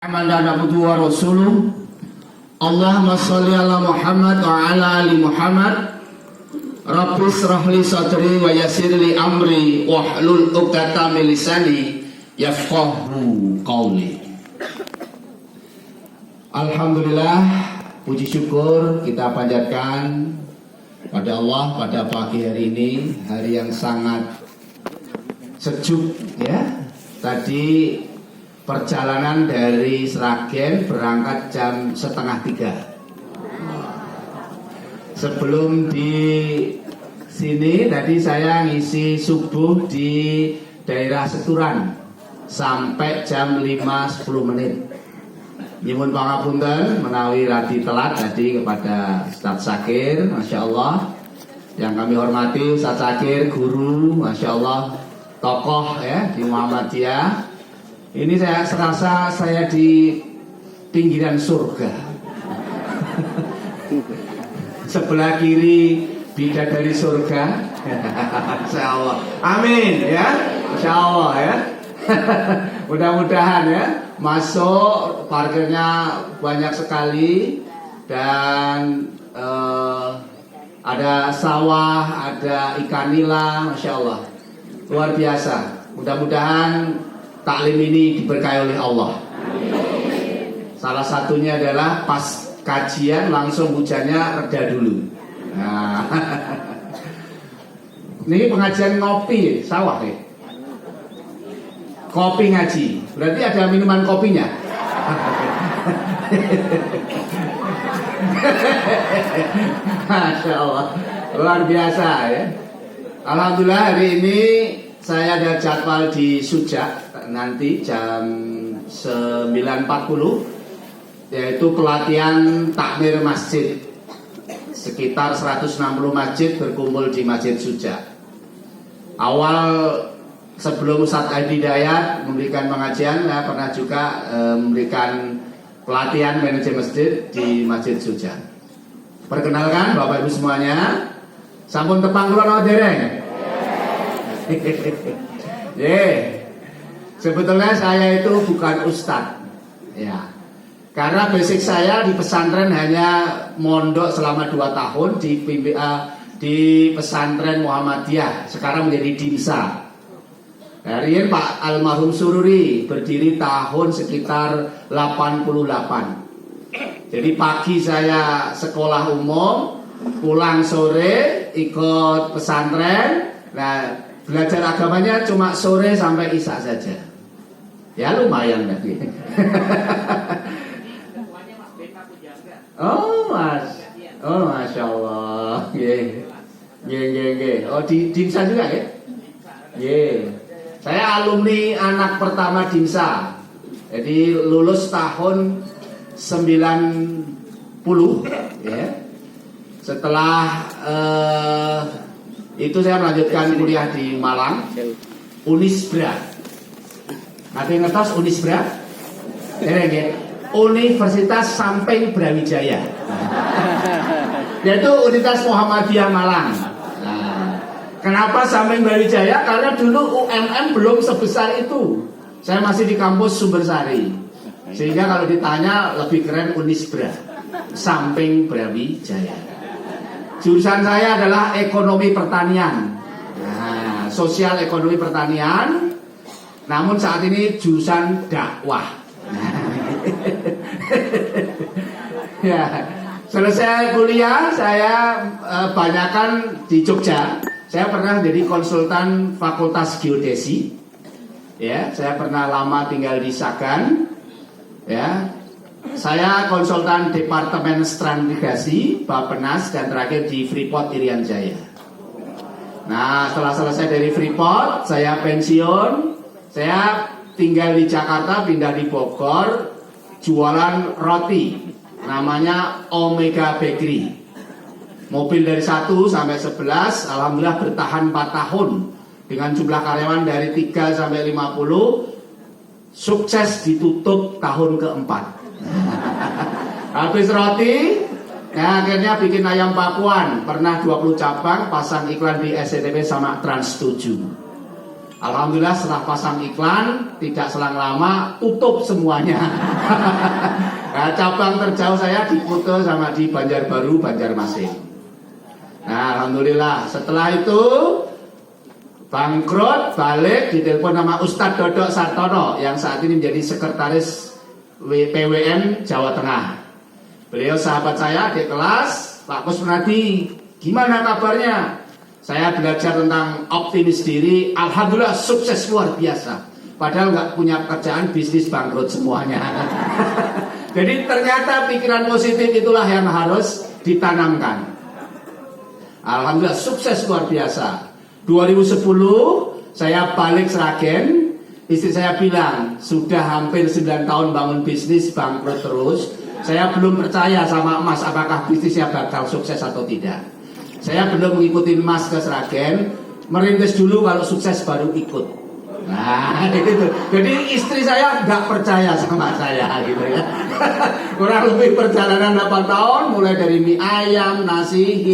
Abduhu wa rasuluh. Allahumma sholli ala Muhammad wa ala ali Muhammad. Rabbi shrah li sadri wa yassir li amri wahlul 'uqdatam min lisani yafqahu qawli. Alhamdulillah, puji syukur kita panjatkan pada Allah pada pagi hari ini, hari yang sangat sejuk ya. Tadi perjalanan dari Sragen berangkat jam 2:30. Sebelum di sini tadi saya ngisi subuh di daerah Seturan sampai jam 5:10 menit. Nyuwun pangapunten menawi radi telat tadi kepada Ustaz Sakir, Masya Allah. Yang kami hormati Ustaz Sakir, guru, Masya Allah, tokoh ya di Muhammadiyah. Ini saya serasa saya di pinggiran surga. Sebelah kiri bidadari surga. Insya Allah. Amin ya. Insya Allah ya. Mudah-mudahan ya. Masuk, parkirnya banyak sekali. Dan ada sawah, ada ikan nila, Masya Allah. Luar biasa. Mudah-mudahan taklim ini diberkahi oleh Allah. Salah satunya adalah pas kajian langsung hujannya reda dulu. Nah, ini pengajian ngopi sawah ya. Kopi ngaji. Berarti ada minuman kopinya. Masya Allah, luar biasa ya. Alhamdulillah hari ini saya ada jadwal di Sujak nanti jam 9.40, yaitu pelatihan takmir masjid. Sekitar 160 masjid berkumpul di Masjid Sujak. Awal sebelum Ustadz Adi Dayat memberikan pengajian, saya pernah juga memberikan pelatihan manajemen masjid di Masjid Sujak. Perkenalkan Bapak Ibu semuanya, sampun tepang kula napa dereng? Sebetulnya saya itu bukan ustadz, ya. Karena basic saya di pesantren hanya mondok selama 2 tahun di pesantren Muhammadiyah. Sekarang menjadi Dimsa. Hari ini Pak Almarhum Sururi berdiri tahun sekitar 88. Jadi pagi saya sekolah umum, pulang sore ikut pesantren. Nah, belajar agamanya cuma sore sampai isya saja. Ya lumayan tadi. Oh mas, oh masya Allah. Oh di Dimsa juga ya? Saya alumni anak pertama Dimsa. Jadi lulus tahun 90 ya. Setelah itu saya melanjutkan kuliah di Malang, Unisbra. Nanti ngetos Unisbra? Ya. Universitas Samping Brawijaya. Yaitu Universitas Muhammadiyah Malang. Nah, kenapa Samping Brawijaya? Karena dulu UMM belum sebesar itu. Saya masih di kampus Sumbersari. Sehingga kalau ditanya lebih keren Unisbra, Samping Brawijaya. Jurusan saya adalah ekonomi pertanian, nah, sosial ekonomi pertanian. Namun saat ini jurusan dakwah. Ya, selesai kuliah saya banyakan di Jogja. Saya pernah jadi konsultan Fakultas Geodesi. Ya, saya pernah lama tinggal di Sagan. Ya. Saya konsultan Departemen Stratigrasi, Bappenas, dan terakhir di Freeport Irian Jaya. Nah, setelah selesai dari Freeport, saya pensiun. Saya tinggal di Jakarta, pindah di Bogor, jualan roti, namanya Omega Bakery. Mobil dari 1 sampai 11, alhamdulillah bertahan 4 tahun dengan jumlah karyawan dari 3 sampai 50. Sukses ditutup tahun keempat. Habis roti, nah akhirnya bikin ayam Pakuan. Pernah 20 cabang, pasang iklan di SCTV sama Trans 7. Alhamdulillah setelah pasang iklan, tidak selang lama tutup semuanya. Nah, cabang terjauh saya di Kuto sama di Banjarbaru, Banjarmasin. Nah, alhamdulillah setelah itu bangkrut, balik, ditelepon nama Ustadz Dodok Sartono yang saat ini menjadi sekretaris PWN Jawa Tengah. Beliau sahabat saya di kelas, Pak Kusnadi, gimana kabarnya? Saya belajar tentang optimis diri, alhamdulillah sukses luar biasa. Padahal nggak punya kerjaan, bisnis bangkrut semuanya. Jadi ternyata pikiran positif itulah yang harus ditanamkan. Alhamdulillah sukses luar biasa. 2010 saya balik Sragen, istri saya bilang sudah hampir 9 tahun bangun bisnis bangkrut terus. Saya belum percaya sama Mas apakah bisnisnya bakal sukses atau tidak. Saya belum mengikuti Mas ke Sragen, merintis dulu kalau sukses baru ikut. Nah, gitu. Jadi istri saya nggak percaya sama saya, gitu ya. Kurang lebih perjalanan 8 tahun, mulai dari mie ayam, nasi,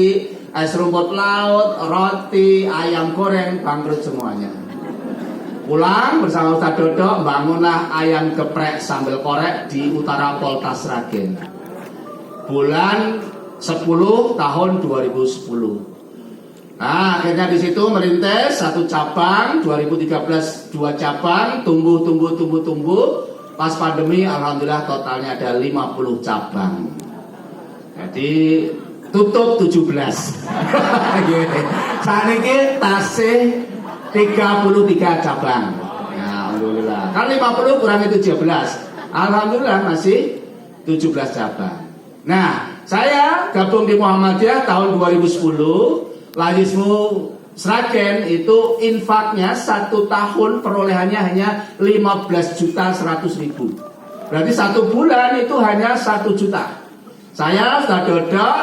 es rumput laut, roti, ayam goreng, bangkrut semuanya. Pulang bersama Ustadz Dodok, bangunlah ayam geprek sambal korek di utara Poltas Sragen. Bulan 10 tahun 2010. Nah, akhirnya di situ merintis 1 cabang, 2013 2 cabang, tumbuh. Pas pandemi, alhamdulillah totalnya ada 50 cabang. Jadi tutup 17. Saat ini tasih 33 cabang. Ya, alhamdulillah. Kan 50 kurangi 17. Alhamdulillah masih 17 cabang. Nah, saya gabung di Muhammadiyah tahun 2010. Lajismu Sragen itu infaknya 1 tahun perolehannya hanya 15.100.000. Berarti 1 bulan itu hanya 1 juta. Saya Ustadz Dodok,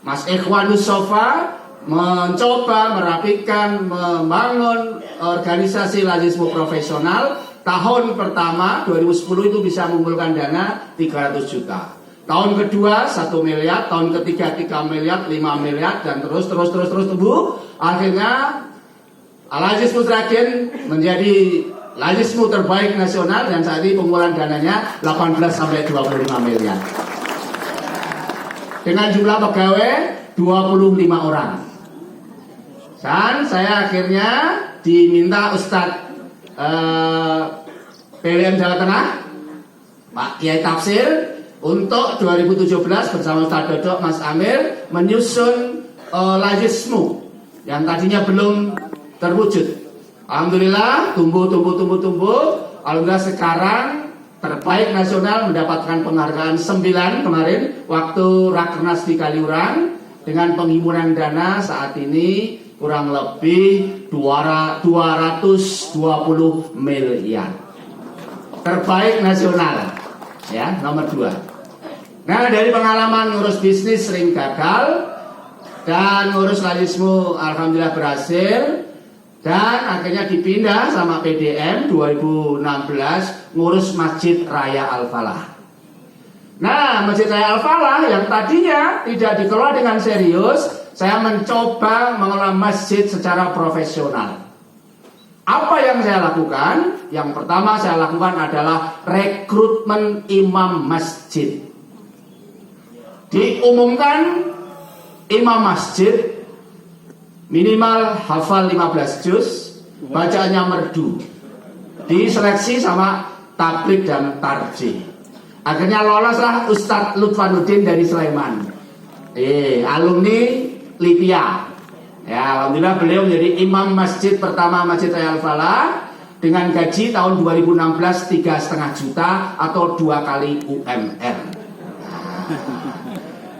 Mas Ikhwanus Sofa mencoba merapikan, membangun organisasi Lajismu profesional. Tahun pertama 2010 itu bisa mengumpulkan dana 300 juta. Tahun kedua 1 miliar, tahun ketiga 3 miliar, 5 miliar, dan terus tumbuh. Akhirnya Lajismu Sragen menjadi Lajismu terbaik nasional dan saat ini pengumpulan dananya 18 sampai 25 miliar. Dengan jumlah pegawai 25 orang. Dan saya akhirnya diminta Ustadz PWN Jawa Tengah, Pak Kiai Tafsir, untuk 2017 bersama Ustadz Dodok, Mas Amir menyusun Lajismu yang tadinya belum terwujud. Alhamdulillah tumbuh. Alhamdulillah sekarang terbaik nasional, mendapatkan penghargaan 9 kemarin waktu Rakernas di Kaliurang dengan penghimpunan dana saat ini kurang lebih 220 miliar. Terbaik nasional, ya, nomor 2. Nah, dari pengalaman ngurus bisnis sering gagal dan ngurus Lajismu alhamdulillah berhasil, dan akhirnya dipindah sama PDM 2016 ngurus Masjid Raya Al-Falah. Nah, Masjid Raya Al-Falah yang tadinya tidak dikelola dengan serius, saya mencoba mengelola masjid secara profesional. Apa yang saya lakukan? Yang pertama saya lakukan adalah rekrutmen imam masjid. Diumumkan imam masjid minimal hafal 15 juz, bacaannya merdu. Diseleksi sama tablik dan tarjih. Akhirnya loloslah Ustadz Lutfanuddin dari Sleman, alumni Lipia. Ya, alhamdulillah beliau menjadi imam masjid pertama Masjid Raya Al-Falah dengan gaji tahun 2016 3,5 juta atau 2 kali UMR.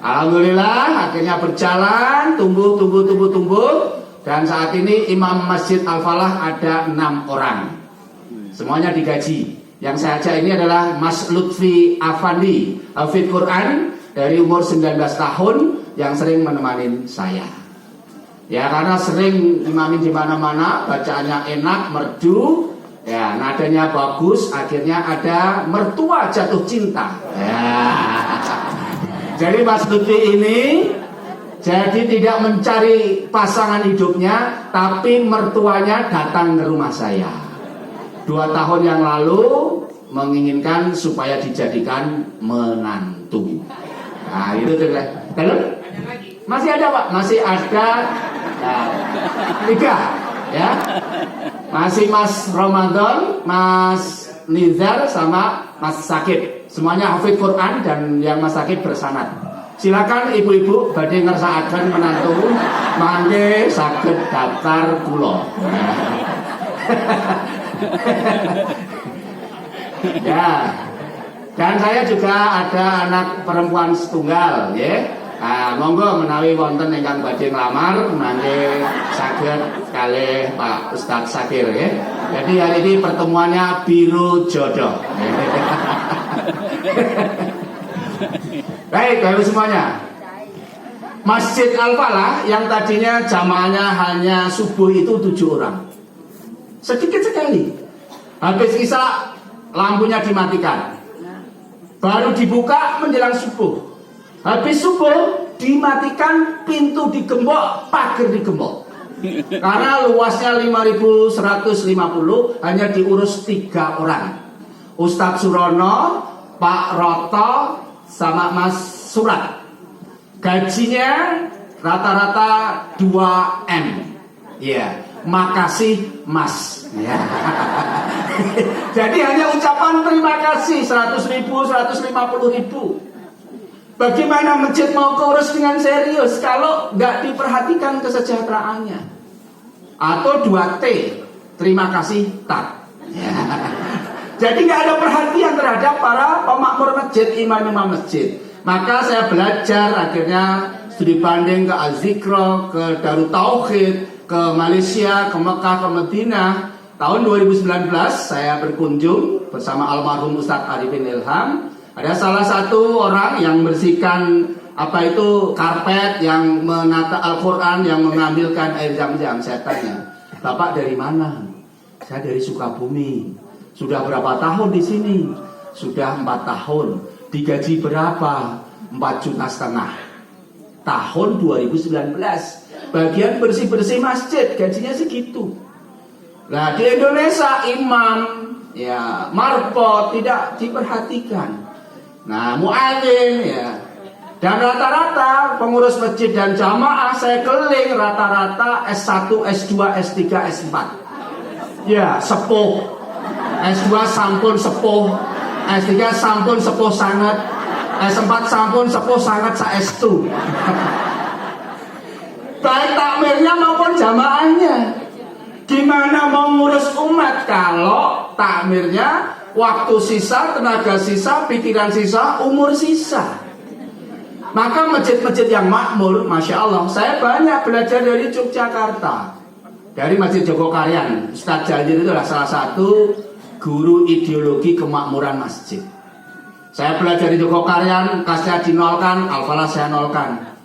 Alhamdulillah akhirnya berjalan, tumbuh, dan saat ini imam Masjid Al-Falah ada 6 orang. Semuanya digaji. Yang saya ajak ini adalah Mas Lutfi Afandi, hafidz Quran dari umur 19 tahun yang sering menemani saya. Ya, karena sering imamin di mana-mana, bacaannya enak, merdu, ya, nadanya bagus, akhirnya ada mertua jatuh cinta. Ya. Jadi Mas Lutfi ini Jadi tidak mencari pasangan hidupnya, tapi mertuanya datang ke rumah saya 2 tahun yang lalu menginginkan supaya dijadikan menantu. Nah itu tuh. Masih ada Pak? Masih ada. Nah, 3 ya. Masih Mas Ramadan, Mas Nizar sama Mas Sakit. Semuanya hafid Quran dan yang Mas Sakit bersanad. Silakan ibu-ibu badhe ngersakaken menantu mangke saged daftar kula. Ya. Dan saya juga ada anak perempuan setunggal, ya. Nah, monggo menawi wonten ingkang badhe nglamar mangke saged kalih Pak Ustadz Sakir, ya. Jadi hari ini pertemuannya biru jodoh. Baik, Bapak semuanya. Masjid Al-Falah yang tadinya jamaahnya hanya subuh itu 7 orang. Sedikit sekali. Habis isya lampunya dimatikan. Baru dibuka menjelang subuh. Habis subuh dimatikan, pintu digembok, pagar digembok. Karena luasnya 5.150 hanya diurus 3 orang. Ustadz Surono, Pak Roto, sama Mas Surat. Gajinya rata-rata 2M. Ya, makasih Mas. Ya. Jadi hanya ucapan terima kasih 100.000, 150.000. Bagaimana masjid mau keurus dengan serius kalau nggak diperhatikan kesejahteraannya? Atau 2T, terima kasih tak. Ya. Jadi nggak ada perhatian terhadap para pemakmur masjid, imam-imam masjid. Maka saya belajar akhirnya studi banding ke Al-Zikro, ke Darut Tauhid, ke Malaysia, ke Mekah, ke Madinah. Tahun 2019 saya berkunjung bersama almarhum Ustadz Arifin Ilham. Ada salah satu orang yang bersihkan karpet, yang menata Al-Quran, yang mengambilkan air zam-zam. Saya tanya, Bapak dari mana? Saya dari Sukabumi. Sudah berapa tahun di sini? Sudah 4 tahun. Digaji berapa? 4,5 juta. Tahun 2019. Bagian bersih-bersih masjid, gajinya segitu. Nah di Indonesia imam, ya marpo tidak diperhatikan. Nah muadzin, ya. Dan rata-rata pengurus masjid dan jamaah saya keliling rata-rata S1, S2, S3, S4. Ya sepuh. S2 sampun sepuh, S3 sampun sepuh sangat, S4 sampun sepuh sangat saestu. Baik takmirnya maupun jamaahnya. Gimana mau ngurus umat kalau takmirnya waktu sisa, tenaga sisa, pikiran sisa, umur sisa? Maka masjid-masjid yang makmur, Masya Allah, saya banyak belajar dari Yogyakarta. Dari Masjid Jogokaryan, Ustadz Jalil itu adalah salah satu guru ideologi kemakmuran masjid. Saya belajar di Jogokaryan, kasnya dinolkan, Al-Falah saya nolkan.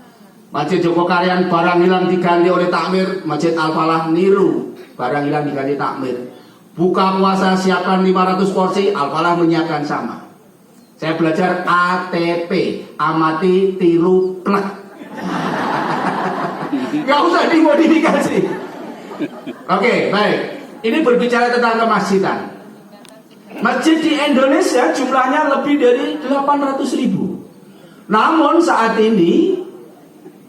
Masjid Jogokaryan barang hilang diganti oleh takmir, Masjid Al-Falah niru, barang hilang diganti takmir. Buka puasa siapkan 500 porsi, Al-Falah menyiapkan sama. Saya belajar ATP, amati tiru plek. Gak usah dimodifikasi. Oke, baik. Ini berbicara tentang kemasjidan. Masjid di Indonesia jumlahnya lebih dari 800.000. Namun saat ini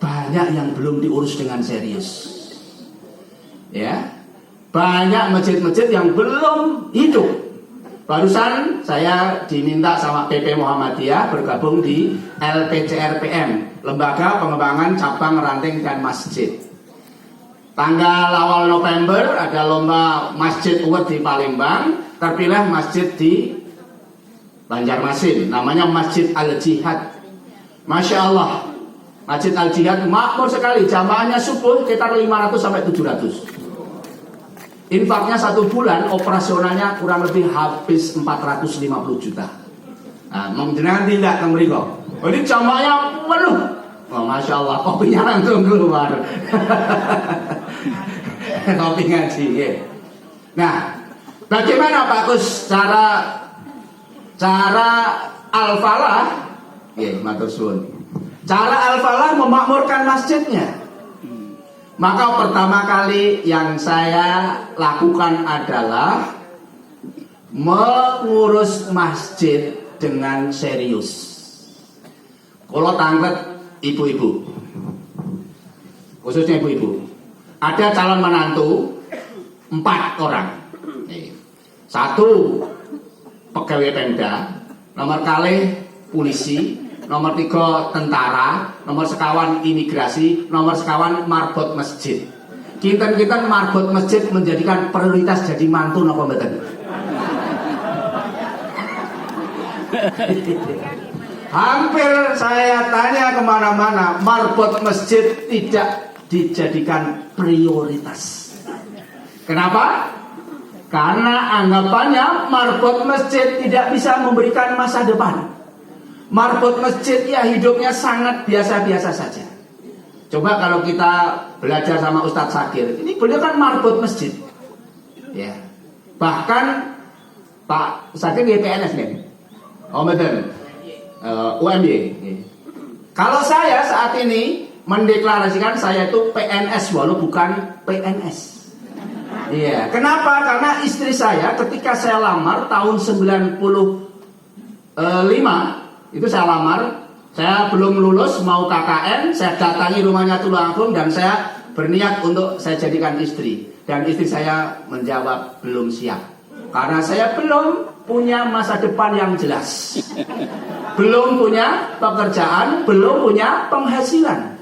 banyak yang belum diurus dengan serius. Ya, banyak masjid-masjid yang belum hidup. Barusan saya diminta sama PP Muhammadiyah bergabung di LPCRPM, Lembaga Pengembangan Cabang Ranting dan Masjid. Tanggal awal November ada lomba Masjid Award di Palembang. Terpilih masjid di Banjarmasin, namanya Masjid Al-Jihad. Masya Allah, Masjid Al-Jihad makmur sekali, jamaahnya subuh sekitar 500 sampai 700. Infaknya 1 bulan, operasionalnya kurang lebih habis 450 juta. Nah, menjenengan tidak kemriko. Ini jamaahnya penuh. Oh, Masya Allah, kopinya langsung keluar. Kopi ngaji, ya. Nah, bagaimana Pak Gus cara Al-Falah? Ya, matur suwun. Cara Al-Falah memakmurkan masjidnya. Maka pertama kali yang saya lakukan adalah mengurus masjid dengan serius. Kalau tanglet ibu-ibu, khususnya ibu-ibu, ada calon menantu 4 orang. 1 pegawai Pemda, nomor kali polisi, nomor 3 tentara, nomor sekawan imigrasi, nomor sekawan marbot masjid. Kinten-kinten marbot masjid menjadikan prioritas jadi mantu napa mboten? Hampir saya tanya kemana-mana, marbot masjid tidak dijadikan prioritas. Kenapa? Karena anggapannya marbot masjid tidak bisa memberikan masa depan. Marbot masjid ya hidupnya sangat biasa-biasa saja. Coba kalau kita belajar sama Ustadz Sakir, ini beliau kan marbot masjid, ya. Bahkan Pak Sakir di PNS nih, betul, UMY. Kalau saya saat ini mendeklarasikan saya itu PNS walau bukan PNS. Iya. Kenapa? Karena istri saya ketika saya lamar tahun 95 itu saya lamar, saya belum lulus mau KKN, saya datangi rumahnya Tulungagung dan saya berniat untuk saya jadikan istri. Dan istri saya menjawab belum siap. Karena saya belum punya masa depan yang jelas. Belum punya pekerjaan, belum punya penghasilan.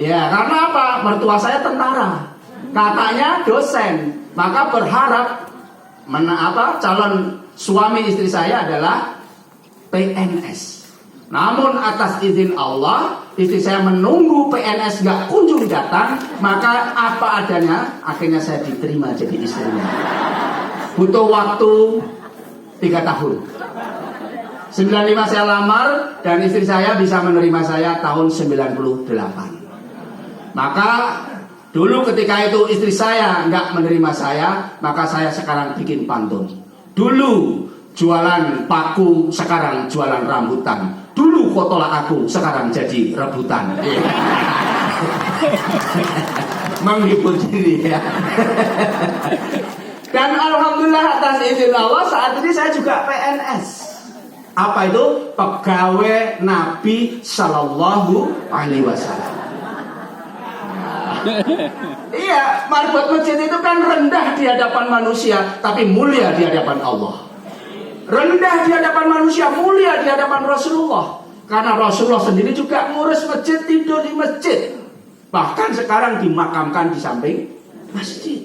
Ya, karena apa? Mertua saya tentara, kakaknya dosen. Maka berharap calon suami istri saya adalah PNS. Namun atas izin Allah, istri saya menunggu PNS gak kunjung datang, maka apa adanya, akhirnya saya diterima jadi istrinya. Butuh waktu 3 tahun. 95 saya lamar dan istri saya bisa menerima saya tahun 98. Maka dulu ketika itu istri saya gak menerima saya, maka saya sekarang bikin pantun. Dulu jualan paku, sekarang jualan rambutan. Dulu kau tolak aku, sekarang jadi rebutan. Menghibur diri ya. Dan alhamdulillah atas izin Allah saat ini saya juga PNS. Apa itu? Pegawai Nabi Sallallahu Alaihi Wasallam. Iya, marbot masjid itu kan rendah di hadapan manusia, tapi mulia di hadapan Allah. Rendah di hadapan manusia, mulia di hadapan Rasulullah. Karena Rasulullah sendiri juga ngurus masjid, tidur di masjid. Bahkan sekarang dimakamkan di samping masjid.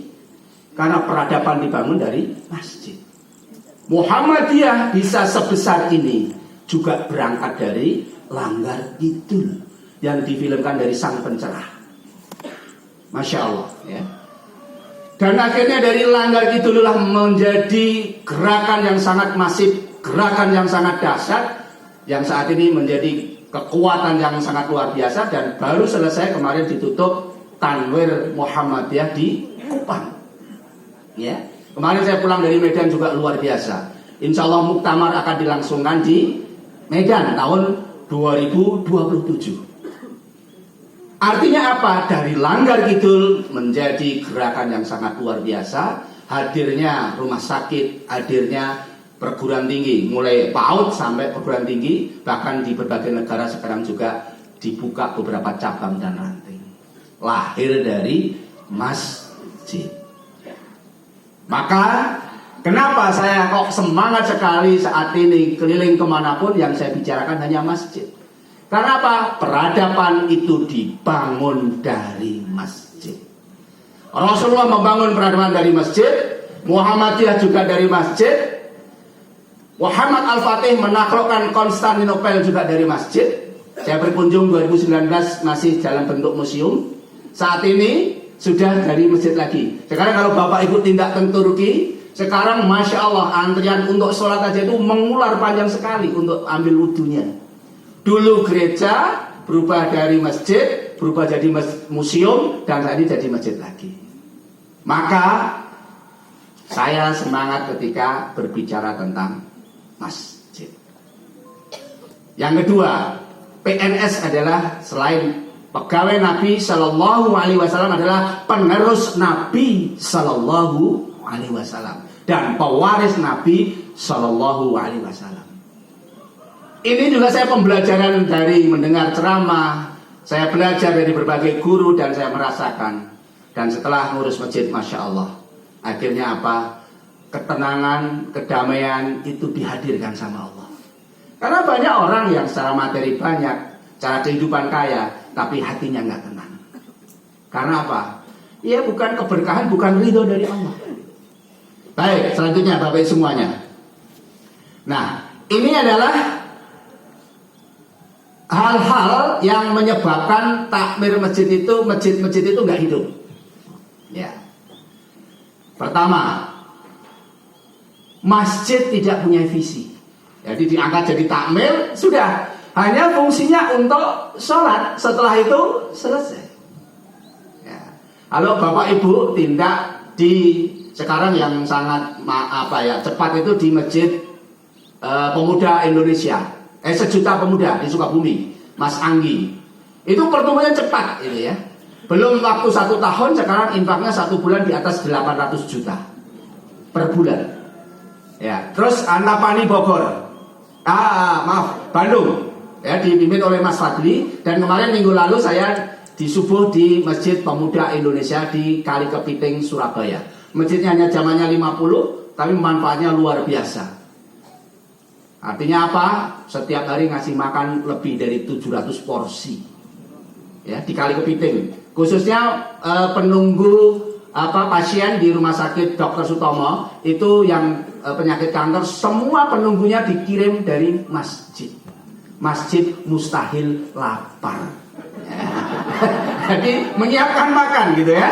Karena peradaban dibangun dari masjid. Muhammadiyah bisa sebesar ini juga berangkat dari Langgar Kidul yang difilmkan dari sang pencerah. Masya Allah ya. Dan akhirnya dari Langgar Kidullah menjadi gerakan yang sangat masif, gerakan yang sangat dahsyat, yang saat ini menjadi kekuatan yang sangat luar biasa. Dan baru selesai kemarin ditutup Tanwir Muhammadiyah di Kupang. Ya, kemarin saya pulang dari Medan juga luar biasa. Insya Allah muktamar akan dilangsungkan di Medan tahun 2027. Artinya apa? Dari Langgar Kidul menjadi gerakan yang sangat luar biasa. Hadirnya rumah sakit, hadirnya perguruan tinggi, mulai PAUD sampai perguruan tinggi, bahkan di berbagai negara sekarang juga dibuka beberapa cabang dan ranting. Lahir dari masjid. Maka kenapa saya kok semangat sekali saat ini keliling kemanapun yang saya bicarakan hanya masjid. Karena apa? Peradaban itu dibangun dari masjid. Rasulullah membangun peradaban dari masjid, Muhammadiyah juga dari masjid, Muhammad Al-Fatih menaklukkan Konstantinopel juga dari masjid. Saya berkunjung 2019 masih dalam bentuk museum. Saat ini sudah dari masjid lagi. Sekarang kalau Bapak Ibu tindak ke Turki, sekarang Masya Allah antrian untuk sholat aja itu mengular panjang sekali untuk ambil wudhunya. Dulu gereja berubah dari masjid, berubah jadi museum, dan saat ini jadi masjid lagi. Maka saya semangat ketika berbicara tentang masjid. Yang kedua, PNS adalah selain pegawai Nabi Shallallahu Alaihi Wasallam adalah penerus Nabi Shallallahu Alaihi Wasallam dan pewaris Nabi Shallallahu Alaihi Wasallam. Ini juga saya pembelajaran dari mendengar ceramah, saya belajar dari berbagai guru dan saya merasakan. Dan setelah ngurus masjid, Masya Allah, akhirnya apa? Ketenangan, kedamaian itu dihadirkan sama Allah. Karena banyak orang yang secara materi banyak, cara kehidupan kaya, tapi hatinya nggak tenang. Karena apa? Ya bukan keberkahan, bukan ridho dari Allah. Baik, selanjutnya Bapak Ibu semuanya. Nah, ini adalah hal-hal yang menyebabkan takmir masjid itu nggak hidup. Ya. Pertama, masjid tidak punya visi. Jadi diangkat jadi takmir, sudah hanya fungsinya untuk sholat. Setelah itu selesai. Ya. Kalau Bapak Ibu tindak di sekarang yang sangat cepat itu di Masjid Pemuda Indonesia, Sejuta Pemuda di Sukabumi, Mas Anggi. Itu pertumbuhannya cepat, ini ya. Belum waktu 1 tahun, sekarang infaknya 1 bulan di atas 800 juta per bulan. Ya, terus Antapani Bogor, Bandung, ya dipimpin oleh Mas Fadli. Dan kemarin minggu lalu saya di subuh di Masjid Pemuda Indonesia di Kali Kepiting, Surabaya. Masjidnya hanya zamannya 50, tapi manfaatnya luar biasa. Artinya apa? Setiap hari ngasih makan lebih dari 700 porsi. Ya, di Kali Kepiting. Khususnya penunggu pasien di Rumah Sakit Dr. Sutomo itu yang penyakit kanker, semua penunggunya dikirim dari masjid. Masjid mustahil lapar. Ya. Jadi menyiapkan makan gitu ya.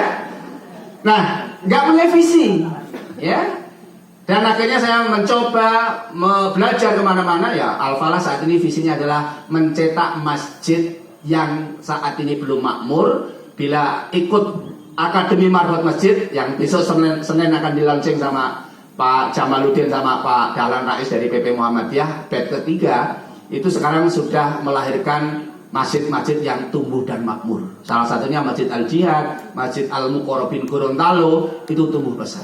Nah, nggak punya visi, ya. Dan akhirnya saya mencoba belajar kemana-mana ya. Al-Falah saat ini visinya adalah mencetak masjid yang saat ini belum makmur. Bila ikut Akademi Marhot Masjid yang besok Senin akan dilaunching sama Pak Jamaluddin sama Pak Dahlan Rais dari PP Muhammadiyah, batch ketiga, itu sekarang sudah melahirkan masjid-masjid yang tumbuh dan makmur. Salah satunya Masjid Al-Jihad, Masjid Al-Muqarrabin Gorontalo, itu tumbuh besar.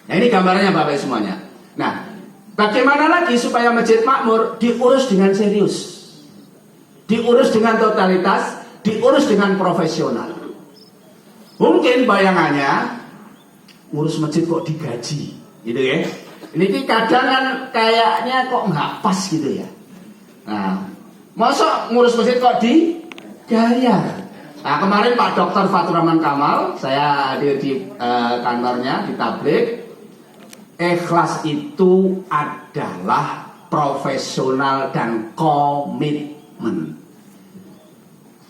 Nah, ini gambarnya Bapak semuanya. Nah, bagaimana lagi supaya masjid makmur? Diurus dengan serius, diurus dengan totalitas, diurus dengan profesional. Mungkin bayangannya ngurus masjid kok digaji, gitu ya. Ini kadang kan kayaknya kok nggak pas gitu ya. Nah, masa ngurus masjid kok dibayar? Nah, kemarin Pak Dr. Fatur Rahman Kamal, saya hadir di kantornya di Tablik. Ikhlas itu adalah profesional dan komitmen.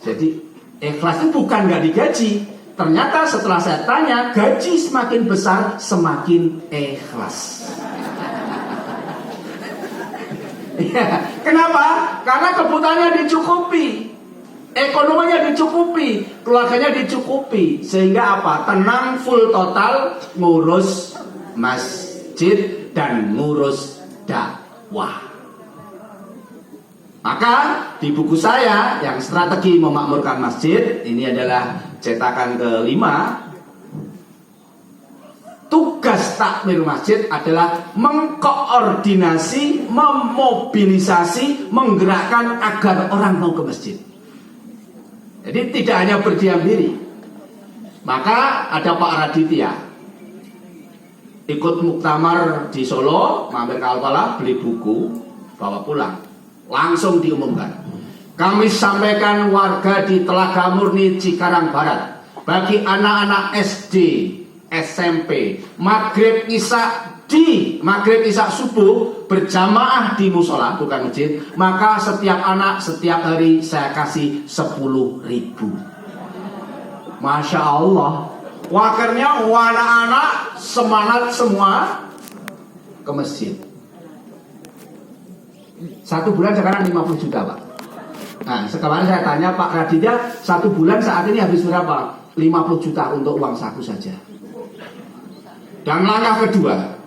Jadi ikhlas itu bukan nggak digaji. Ternyata setelah saya tanya, gaji semakin besar semakin ikhlas. Ya, kenapa? Karena kebutuhannya dicukupi, ekonominya dicukupi, keluarganya dicukupi, sehingga apa? Tenang, full total ngurus masjid dan ngurus dakwah. Maka di buku saya yang strategi memakmurkan masjid, ini adalah cetakan ke-5. Tugas takmir masjid adalah mengkoordinasi, memobilisasi, menggerakkan agar orang mau ke masjid. Jadi tidak hanya berdiam diri. Maka ada Pak Raditya, ikut muktamar di Solo, mampir ke Al-Falah, beli buku, bawa pulang. Langsung diumumkan. Kami sampaikan warga di Telaga Murni Cikarang Barat, bagi anak-anak SD, SMP, maghrib isya subuh berjamaah di musola, bukan masjid, maka setiap anak setiap hari saya kasih 10.000. Masya Allah. Wakernya anak-anak semangat semua ke masjid. 1 bulan sekarang 50 juta Pak. Nah sekarang saya tanya Pak Raditya, 1 bulan saat ini habis berapa? 50 juta untuk uang saku saja. Dan langkah kedua,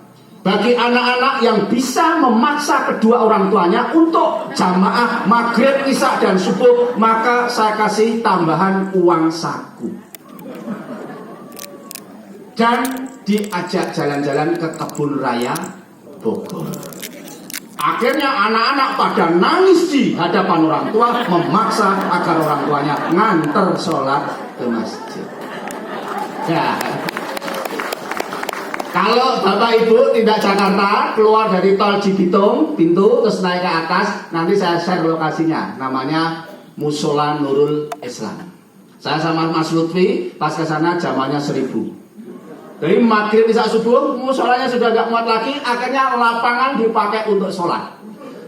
Bagi anak-anak yang bisa memaksa kedua orang tuanya untuk jamaah maghrib, isya dan subuh, maka saya kasih tambahan uang saku. Dan diajak jalan-jalan ke kebun raya Bogor. Akhirnya anak-anak pada nangis di hadapan orang tua, memaksa agar orang tuanya nganter sholat ke masjid. Ya. Kalau Bapak Ibu tidak Jakarta, keluar dari tol Cibitung, pintu terus naik ke atas, nanti saya share lokasinya. Namanya Musola Nurul Islam. Saya sama Mas Lutfi pas ke sana zamannya 1000. Dari maghrib isya subuh, musolanya sudah gak muat lagi, akhirnya lapangan dipakai untuk sholat.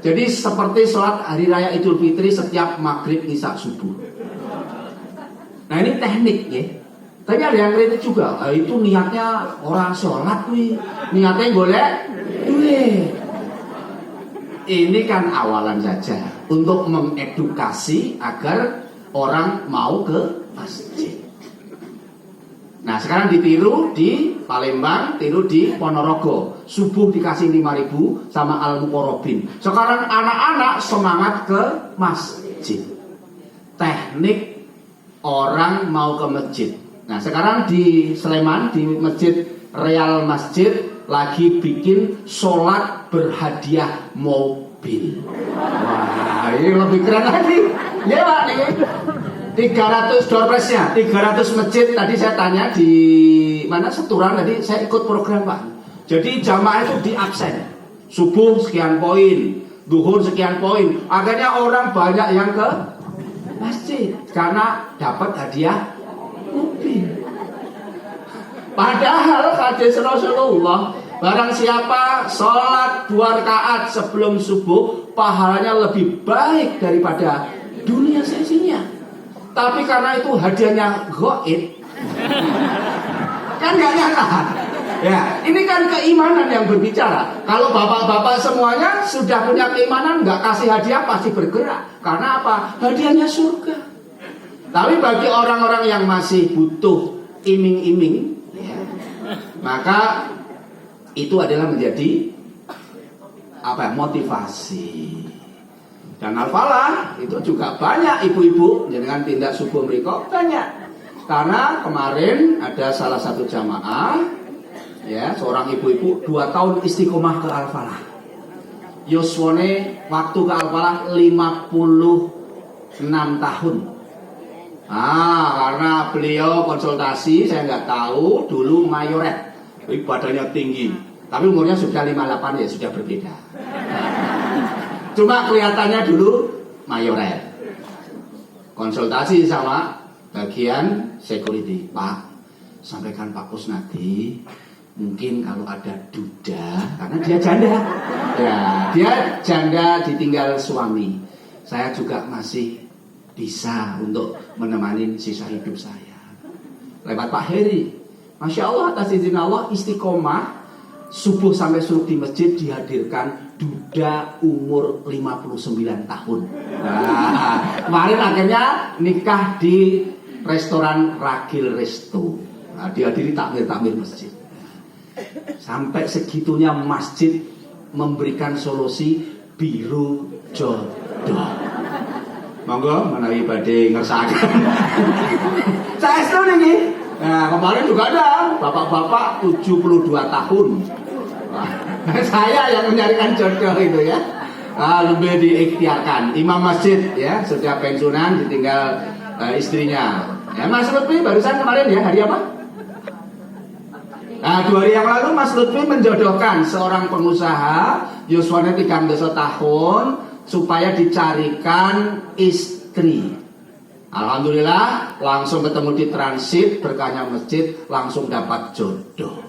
Jadi seperti sholat hari raya Idul Fitri setiap maghrib isya subuh. Nah ini teknik ya. Tapi ada yang kritik juga, itu niatnya orang sholat nih, niatnya golek duit. Ini kan awalan saja untuk mengedukasi agar orang mau ke masjid. Nah sekarang ditiru di Palembang, tiru di Ponorogo. Subuh dikasih 5.000 sama Al-Muqarrabin. Sekarang anak-anak semangat ke masjid. Teknik orang mau ke masjid. Nah sekarang di Sleman, di Masjid Real Masjid lagi bikin sholat berhadiah mobil. Wah ini lebih keren lagi. Ya Pak nih 300 door prize-nya, 300 masjid. Tadi saya tanya di mana Seturan, tadi saya ikut program Pak. Jadi jamaah itu di absen. Subuh sekian poin, duhur sekian poin. Akhirnya orang banyak yang ke masjid karena dapat hadiah mobil. Padahal hadis Rasulullah, barang siapa sholat 2 rakaat sebelum subuh, pahalanya lebih baik daripada dunia sisinya. Tapi karena itu hadiahnya gaib, kan gak nyata. Ya, ini kan keimanan yang berbicara. Kalau bapak-bapak semuanya sudah punya keimanan, nggak kasih hadiah pasti bergerak. Karena apa? Hadiahnya surga. Tapi bagi orang-orang yang masih butuh iming-iming, ya, maka itu adalah menjadi apa? Motivasi. Dan Al-Falah itu juga banyak ibu-ibu dengan tindak subuh mereka banyak. Karena kemarin ada salah satu jamaah, ya, seorang ibu-ibu 2 tahun istiqomah ke Al-Falah. Yuswone waktu ke Al-Falah 56 tahun. Karena beliau konsultasi, saya nggak tahu, dulu mayoret, badannya tinggi, tapi umurnya sudah 58 ya, sudah berbeda. Cuma kelihatannya dulu mayoret. Konsultasi sama bagian security, Pak, sampaikan Pak Kusnadi, mungkin kalau ada duda, karena dia janda, ya, dia janda ditinggal suami. Saya juga masih bisa untuk menemani sisa hidup saya. Lewat Pak Heri, Masya Allah atas izin Allah istiqomah, subuh sampai suruh di masjid dihadirkan duda umur 59 tahun. Nah, kemarin akhirnya nikah di restoran Ragil Resto. Nah, dihadiri takmir masjid. Sampai segitunya masjid memberikan solusi biru jodoh. Monggo menawi badhe ngersakaken. Saya itu nih. Nah, kemarin juga ada bapak-bapak 72 tahun. Nah, saya yang mencarikan jodoh itu ya. Lebih diikhtiarkan. Imam masjid ya, sudah pensiunan ditinggal istrinya. Ya, Mas Lutfi barusan kemarin ya, hari apa? Nah, 2 hari yang lalu Mas Lutfi menjodohkan seorang pengusaha yuswane 30 tahun supaya dicarikan istri. Alhamdulillah langsung ketemu di transit, berkahnya masjid, langsung dapat jodoh.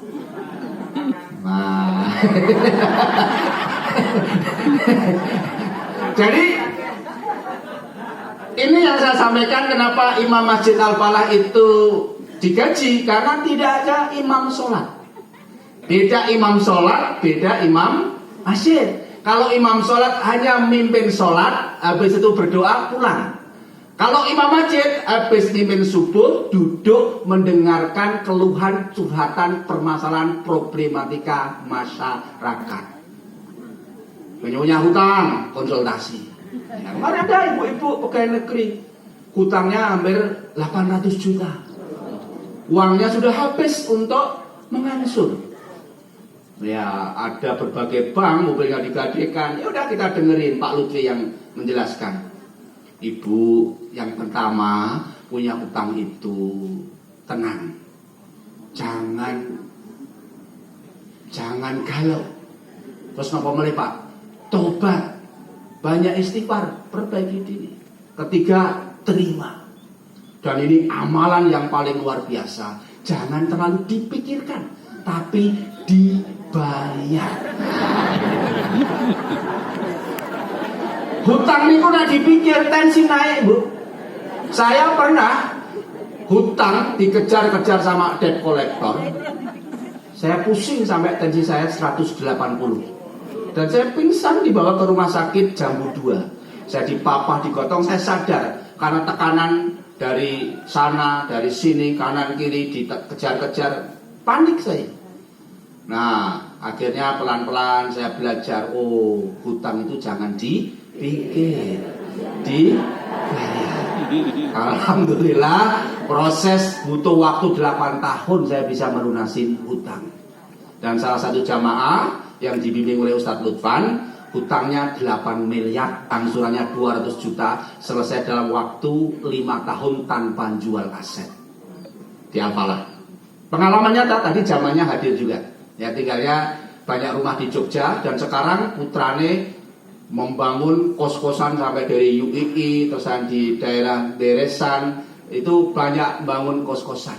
Nah, jadi ini yang saya sampaikan kenapa imam Masjid Al-Falah itu digaji, karena tidak ada imam sholat. Beda imam sholat, beda imam masjid. Kalau imam sholat hanya mimpin sholat, habis itu berdoa pulang. Kalau imam masjid habis mimpin subuh duduk mendengarkan keluhan, curhatan, permasalahan, problematika masyarakat. Punya hutang, konsultasi. Ya, kemarin ada ibu-ibu pegawai negeri, hutangnya hampir 800 juta. Uangnya sudah habis untuk mengangsur. Ya, ada berbagai bank mobilnya digadekan. Ya udah kita dengerin Pak Lutfi yang menjelaskan. Ibu yang pertama punya hutang itu tenang, jangan galau. Terus ngapa mulai Pak? Tobat, banyak istighfar, perbaiki diri. Ketiga, terima. Dan ini amalan yang paling luar biasa. Jangan terlalu dipikirkan, tapi dibayar. Hutang niku nek dipikir tensi naik, Bu. Saya pernah hutang dikejar-kejar sama debt collector. Saya pusing sampai tensi saya 180. Dan saya pingsan dibawa ke rumah sakit jam 2. Saya dipapah, digotong, saya sadar karena tekanan dari sana, dari sini, kanan kiri dikejar-kejar, panik saya. Nah, akhirnya pelan-pelan saya belajar, oh, hutang itu jangan dipikir, dibayar. Alhamdulillah, proses butuh waktu 8 tahun saya bisa melunasin hutang. Dan salah satu jamaah yang dibimbing oleh Ustadz Lutfan, hutangnya 8 miliar, angsurannya 200 juta, selesai dalam waktu 5 tahun tanpa jual aset di Al-Falah. Pengalaman nyata, tadi zamannya hadir juga. Ya, tinggalnya banyak rumah di Jogja, dan sekarang putrane membangun kos-kosan sampai dari UII, terus di daerah Deresan, itu banyak bangun kos-kosan.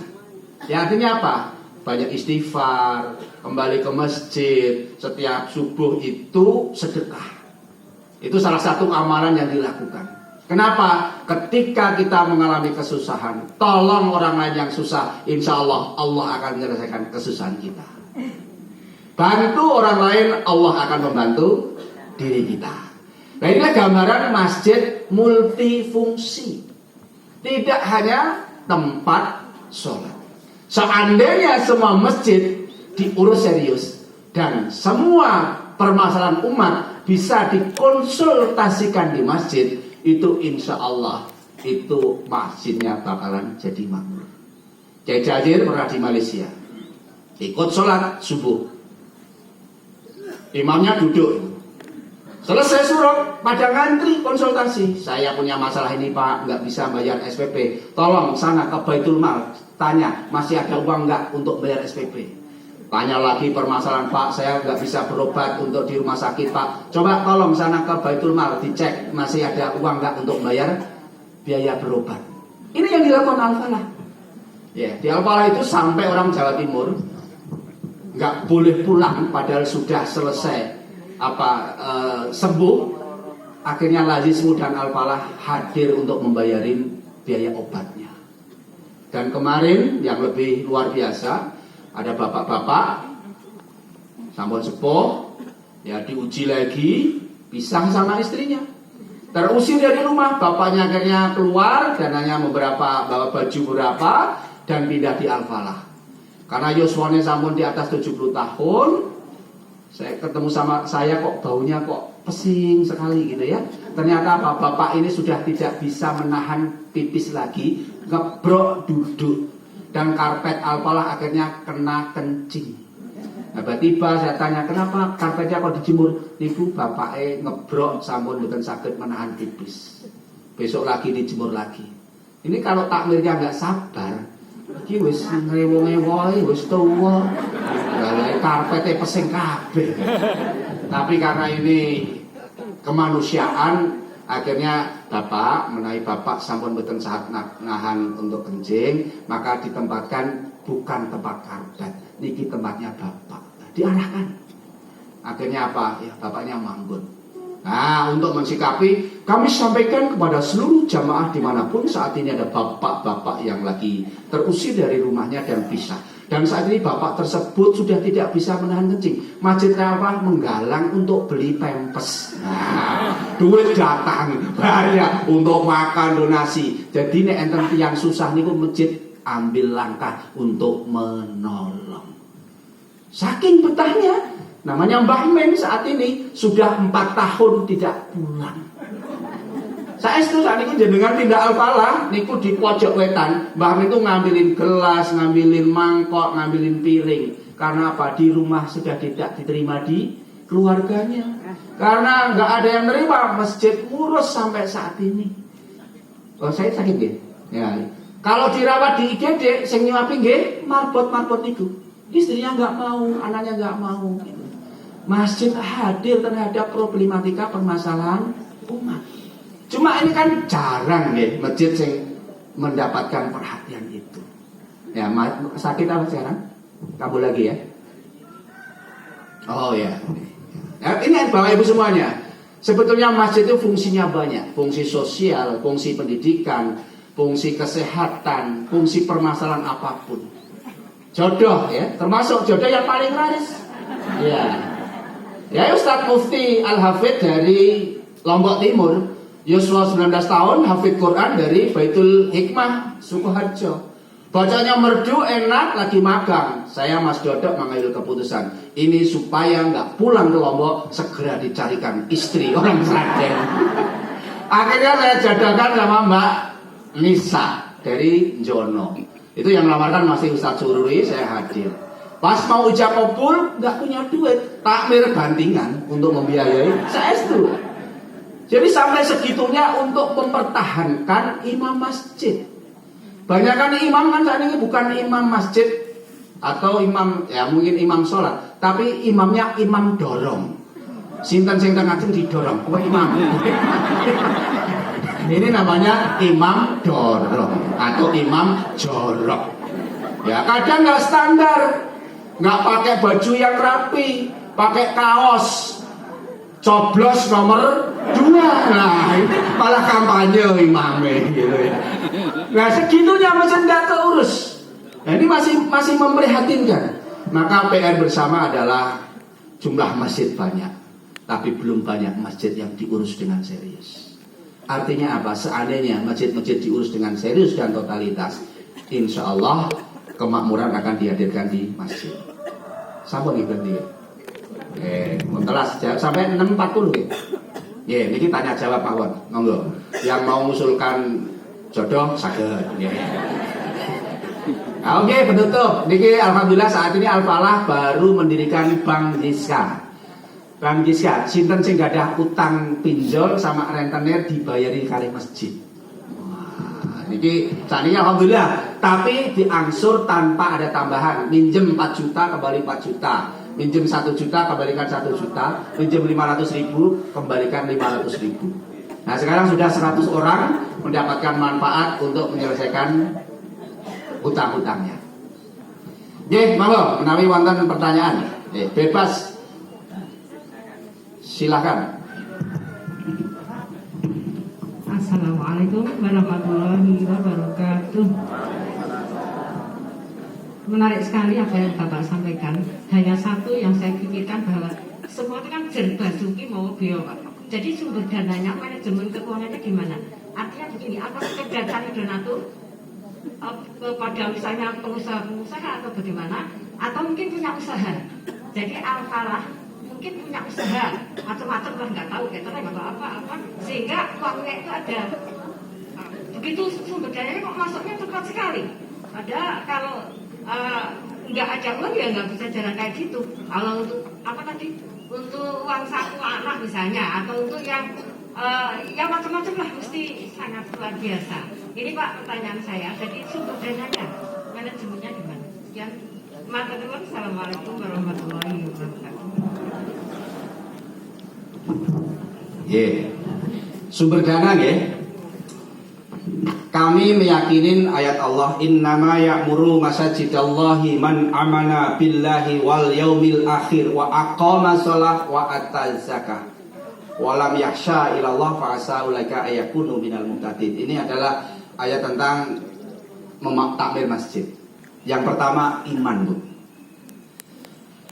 Ya, artinya apa? Banyak istighfar, kembali ke masjid, setiap subuh itu sedekah. Itu salah satu amalan yang dilakukan. Kenapa? Ketika kita mengalami kesusahan, tolong orang lain yang susah, insya Allah Allah akan menyelesaikan kesusahan kita. Bantu orang lain, Allah akan membantu diri kita. Nah, inilah gambaran masjid multifungsi. Tidak hanya tempat sholat. Seandainya semua masjid diurus serius dan semua permasalahan umat bisa dikonsultasikan di masjid, itu insya Allah itu masjidnya bakalan jadi makmur. Kiai Jazir pernah di Malaysia, ikut sholat subuh, imamnya duduk, selesai suruh pada ngantri konsultasi. Saya punya masalah ini Pak, nggak bisa bayar SPP, tolong sana ke Baitul Mal, tanya masih ada uang nggak untuk bayar SPP. Tanya lagi permasalahan Pak, saya nggak bisa berobat untuk di rumah sakit Pak, coba tolong sana ke Baitul Mal dicek masih ada uang nggak untuk bayar biaya berobat. Ini yang dilakukan Al-Falah. Ya, di Al-Falah itu sampai orang Jawa Timur nggak boleh pulang padahal sudah selesai sembuh. Akhirnya Lazismu dan Al-Falah hadir untuk membayarin biaya obatnya. Dan kemarin yang lebih luar biasa, ada bapak-bapak sampun sepuh, ya diuji lagi, pisah sama istrinya, terusir dari rumah. Bapaknya akhirnya keluar dan hanya bawa baju berapa dan pindah di Al-Falah. Karena yuswane sampun di atas 70 tahun, saya ketemu sama saya kok baunya kok pesing sekali gitu ya. Ternyata bapak ini sudah tidak bisa menahan pipis lagi, ngebrok duduk. Dan karpet Al-Falah akhirnya kena kencing. Nah, tiba saya tanya, kenapa karpetnya kok dijemur? Niku bapake ngebrok sampun mboten saged menahan pipis. Besok lagi dijemur lagi. Ini kalau takmirnya nggak sabar, iki wis ngrewong-ewohi wis tuwa. Lah karpete pesing kabeh. Tapi karena ini kemanusiaan, akhirnya bapak menawi bapak sampun mboten sahat nahan untuk kencing, maka ditempatkan bukan tempat karpet, niki tempatnya bapak. Diarahkan. Akhirnya apa? Ya bapaknya manggon. Nah, untuk mensikapi, kami sampaikan kepada seluruh jamaah dimanapun saat ini ada bapak-bapak yang lagi terusir dari rumahnya dan pisah. Dan saat ini bapak tersebut sudah tidak bisa menahan kencing. Masjid apa? Menggalang untuk beli pempes. Nah, duit datang banyak untuk makan donasi. Jadi nek enten tiyang susah niku masjid ambil langkah untuk menolong. Saking betahnya, namanya Mbah Men saat ini sudah 4 tahun tidak pulang. Saestu saat ini jenengan tindak Al-Falah niku di pojok wetan, Mbah Men itu ngambilin gelas, ngambilin mangkok, ngambilin piring. Karena apa? Di rumah sudah tidak diterima di keluarganya. Karena nggak ada yang nerima, masjid ngurus sampai saat ini. Oh, saya sakit nggih. Ya. Kalau dirawat di IGD, sing nyuapi nggih marbot-marbot itu. Istrinya nggak mau, anaknya nggak mau. Masjid hadir terhadap problematika permasalahan umat. Cuma ini kan jarang nih masjid yang mendapatkan perhatian itu. Ya, sakit apa sekarang? Kabur lagi ya? Oh ya. Ya, ini Bapak Ibu semuanya. Sebetulnya masjid itu fungsinya banyak. Fungsi sosial, fungsi pendidikan, fungsi kesehatan, fungsi permasalahan apapun. Jodoh ya, termasuk jodoh yang paling laris. Ya. Ya, Ustadz Mufti Al-Hafidh dari Lombok Timur, Yuswa 19 tahun, hafidh Quran dari Baitul Hikmah Sukoharjo. Bacanya merdu, enak, lagi magang. Saya Mas Dodok mengambil keputusan ini supaya nggak pulang ke Lombok, segera dicarikan istri orang Sragen. Akhirnya saya jodohkan sama Mbak Nisa dari Jono. Itu yang melamarkan masih Ustadz Sururi, saya hadir. Pas mau ucap kabul, nggak punya duit, takmir bantingan untuk membiayai. Saya itu. Jadi sampai segitunya untuk mempertahankan imam masjid. Banyakan imam kan saat ini bukan imam masjid atau imam ya mungkin imam sholat, tapi imamnya imam dorong. Sinten sing ngajeng didorong, kowe imam. Ini namanya imam dorong atau imam jorok. Ya kadang nggak standar, nggak pakai baju yang rapi, pakai kaos. Coblos nomor 2. Nah ini malah kampanye imamnya gitu ya. Nah segitunya masih nggak keurus. Nah ini masih memprihatinkan. Maka PR bersama adalah jumlah masjid banyak, tapi belum banyak masjid yang diurus dengan serius. Artinya apa? Seandainya masjid-masjid diurus dengan serius dan totalitas, insya Allah kemakmuran akan dihadirkan di masjid. Sampun berarti ya. Telas sampai 6.40 ya. Ya, ini tanya jawab mawon. Monggo. Yang mau mengusulkan jodoh saged nggih. Oke, penutup. Niki alhamdulillah saat ini Al-Falah baru mendirikan Bank Giska. Bank Giska, sinten sing gadah utang pinjol sama rentenir dibayari kali masjid. Wah, niki sakniki alhamdulillah, tapi diangsur tanpa ada tambahan. Minjem 4 juta kembali 4 juta. Minjem 1 juta kembalikan 1 juta, minjem 500.000 kembalikan 500.000. Nah sekarang sudah 100 orang mendapatkan manfaat untuk menyelesaikan hutang-hutangnya. Nggih, monggo menawi wonten pertanyaan, bebas. Silakan. Assalamualaikum warahmatullahi wabarakatuh. Menarik sekali apa yang Bapak sampaikan. Hanya satu yang saya pikirkan bahwa semua itu kan berbasuki mau bio Pak. Jadi sumber dananya, manajemen keuangannya gimana? Artinya begini, apa sekedar cari donatur kepada misalnya pengusaha-pengusaha atau bagaimana? Atau mungkin punya usaha. Jadi Al-Falah mungkin punya usaha macam-macam lah, nggak tahu catering atau apa-apa, sehingga uangnya itu ada. Begitu sumber dananya kok masuknya cepat sekali. Padahal kalau nggak ada uang ya nggak bisa jalan kayak gitu. Kalau untuk apa tadi, untuk uang saku anak misalnya, atau untuk yang macam-macam lah, mesti sangat luar biasa. Ini Pak pertanyaan saya, jadi sumber dananya, manajemennya gimana? Sekian, maturnuwun. Assalamualaikum warahmatullahi wabarakatuh. Sumber dana ya. Kami meyakinin ayat Allah, innama ya'muru masajidallahi man amana billahi wal yaumil akhir wa aqama shalah wa ata zakah wa lam yakhsha ilallah fa asa ulaika ayakunu minal muhtadin. Ini adalah ayat tentang takmir masjid. Yang pertama iman, Bu.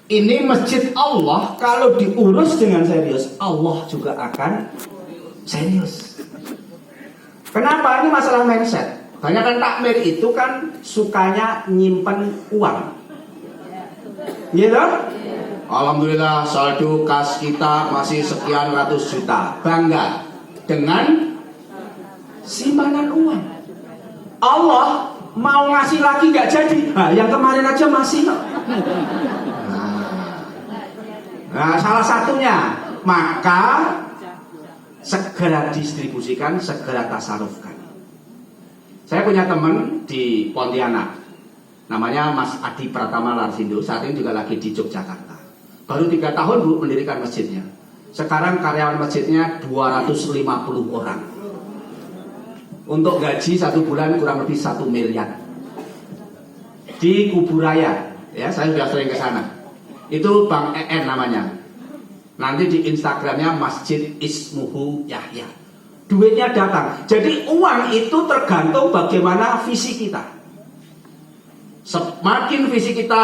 Ini masjid Allah, kalau diurus dengan serius, Allah juga akan serius. Kenapa? Ini masalah mindset. Banyak kan takmir itu kan sukanya nyimpen uang. Gitu? Alhamdulillah saldo kas kita masih sekian ratus juta. Bangga dengan simpanan uang. Allah mau ngasih lagi nggak jadi. Nah, yang kemarin aja masih. Nah, salah satunya, maka segera distribusikan, segera tasarufkan. Saya punya teman di Pontianak, namanya Mas Adi Pratama Larsindo. Saat ini juga lagi di Yogyakarta. Baru 3 tahun Bu mendirikan masjidnya. Sekarang karyawan masjidnya 250 orang. Untuk gaji 1 bulan kurang lebih 1 miliar. Di Kuburaya, ya saya sudah sering ke sana. Itu Bang EN namanya. Nanti di Instagramnya Masjid Ismuhu Yahya. Duitnya datang. Jadi uang itu tergantung bagaimana visi kita. Semakin visi kita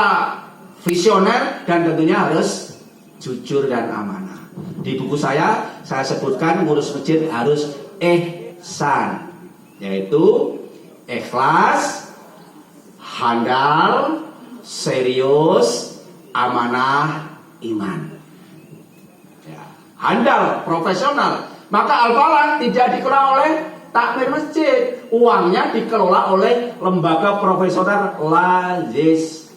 visioner dan tentunya harus jujur dan amanah. Di buku saya sebutkan ngurus masjid harus ihsan, yaitu ikhlas, handal, serius, amanah, iman. Ya, handal, profesional. Maka Al-Falah tidak dikelola oleh takmir masjid, uangnya dikelola oleh lembaga profesional lazis.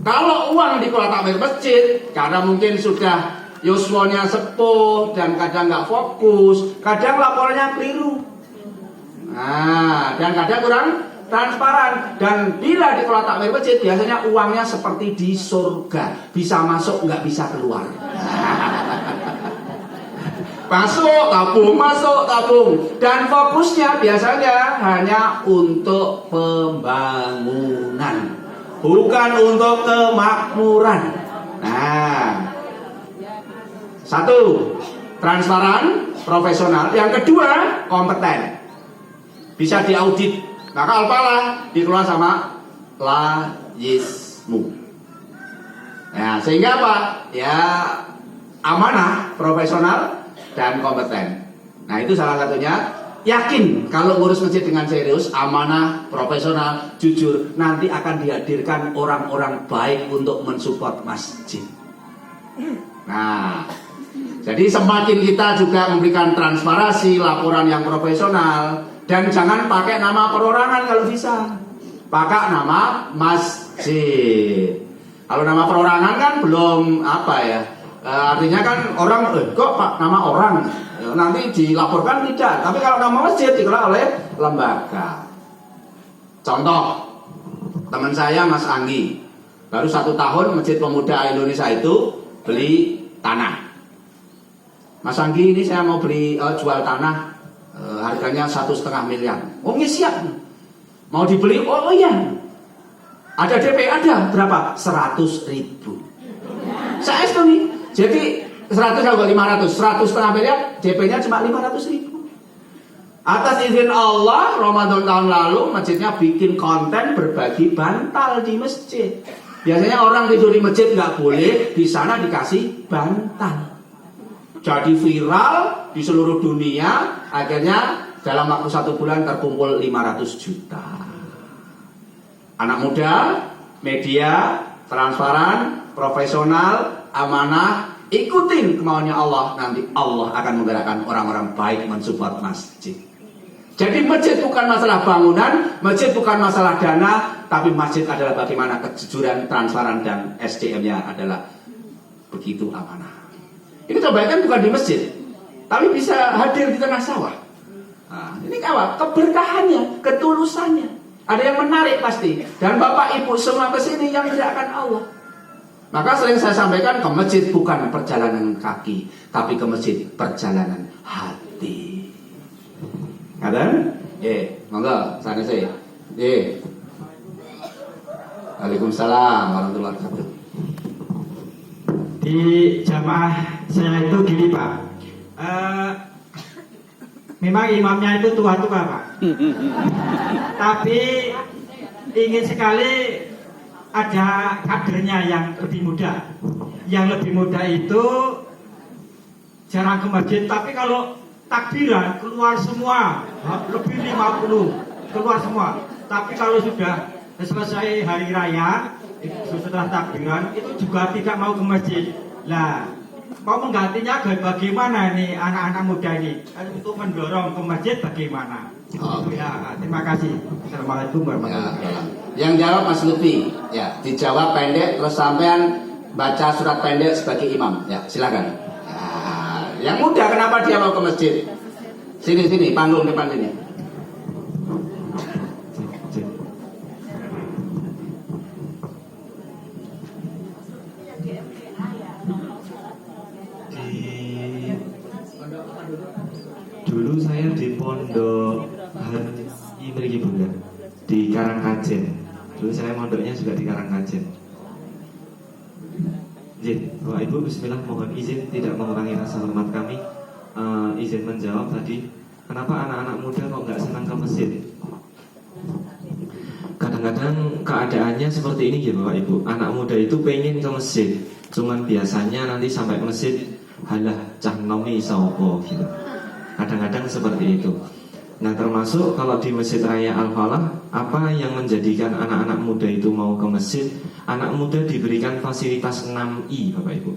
Kalau uang dikelola takmir masjid, karena mungkin sudah yuswonya sepuh dan kadang nggak fokus, kadang laporannya keliru. Nah, dan kadang kurang transparan. Dan bila dikelola takmir masjid, biasanya uangnya seperti di surga, bisa masuk nggak bisa keluar. Masuk tabung, dan fokusnya biasanya hanya untuk pembangunan, bukan untuk kemakmuran. Nah, 1, transparan, profesional. Yang kedua, kompeten, bisa diaudit. Maka Al-Falah dikelola sama lazismu. Nah, sehingga apa? Ya, amanah, profesional, dan kompeten. Nah, itu salah satunya. Yakin kalau ngurus masjid dengan serius, amanah, profesional, jujur, nanti akan dihadirkan orang-orang baik untuk mensupport masjid. Nah, jadi semakin kita juga memberikan transparansi, laporan yang profesional, dan jangan pakai nama perorangan kalau bisa. Pakai nama masjid. Kalau nama perorangan kan belum apa ya? Artinya kan orang, kok Pak nama orang nanti dilaporkan tidak. Tapi kalau nama masjid dikelola oleh lembaga. Contoh, teman saya Mas Anggi, baru 1 tahun Masjid Pemuda Indonesia itu beli tanah. Mas Anggi, ini saya mau beli jual tanah, harganya 1,5 miliar. Oh iya siap, mau dibeli. Oh iya, ada DP, ada berapa? 100.000. Saya itu nih. Jadi 100 kalau 500, 100,5 miliar, DP-nya cuma 500.000. Atas izin Allah, Ramadan tahun lalu masjidnya bikin konten berbagi bantal di masjid. Biasanya orang tidur di masjid nggak boleh, di sana dikasih bantal. Jadi viral di seluruh dunia. Akhirnya dalam waktu 1 bulan terkumpul 500 juta. Anak muda, media, transparan, profesional, amanah, ikutin kemauannya Allah. Nanti Allah akan menggerakkan orang-orang baik mensupport masjid. Jadi masjid bukan masalah bangunan, masjid bukan masalah dana, tapi masjid adalah bagaimana kejujuran, transparan, dan SDM-nya adalah begitu amanah. Ini kebaikan bukan di masjid, tapi bisa hadir di tengah sawah. Nah, ini apa? Keberkahannya, ketulusannya. Ada yang menarik pasti. Dan Bapak Ibu semua kesini yang tidak akan Allah. Maka sering saya sampaikan, ke masjid bukan perjalanan kaki, tapi ke masjid perjalanan hati. Ngaten? Monggo sana saya. Waalaikumsalam warahmatullahi wabarakatuh. Di jamaah saya itu gini Pak, memang imamnya itu tua-tua Pak, tapi ingin sekali ada kadernya yang lebih muda. Yang lebih muda itu jarang ke masjid, tapi kalau takbiran keluar semua, lebih 50 keluar semua. Tapi kalau sudah selesai hari raya, setelah takbiran itu juga tidak mau ke masjid. Lah, mau menggantinya bagaimana nih anak-anak muda ini untuk mendorong ke masjid bagaimana? Ya, terima kasih. Assalamualaikum warahmatullahi wabarakatuh. Yang jawab Mas Lutfi, ya dijawab pendek terus sampean baca surat pendek sebagai imam. Ya, silakan. Ya, yang muda kenapa dia mau ke masjid? Sini, panggung depan sini. Dulu saya di pondok mriki Bunda, di Karangkajen. Dulu saya mondoknya juga di Karangkajen. Izin, Bapak Ibu, bismillah, mohon izin tidak mengurangi rasa hormat kami. Izin menjawab tadi, kenapa anak-anak muda kok nggak senang ke masjid? Kadang-kadang keadaannya seperti ini ya Bapak Ibu. Anak muda itu pengen ke masjid, cuman biasanya nanti sampai masjid, halah cah nomi sapa gitu. Kadang-kadang seperti itu. Nah, termasuk kalau di Masjid Raya Al-Falah, apa yang menjadikan anak-anak muda itu mau ke masjid? Anak muda diberikan fasilitas 6I Bapak Ibu.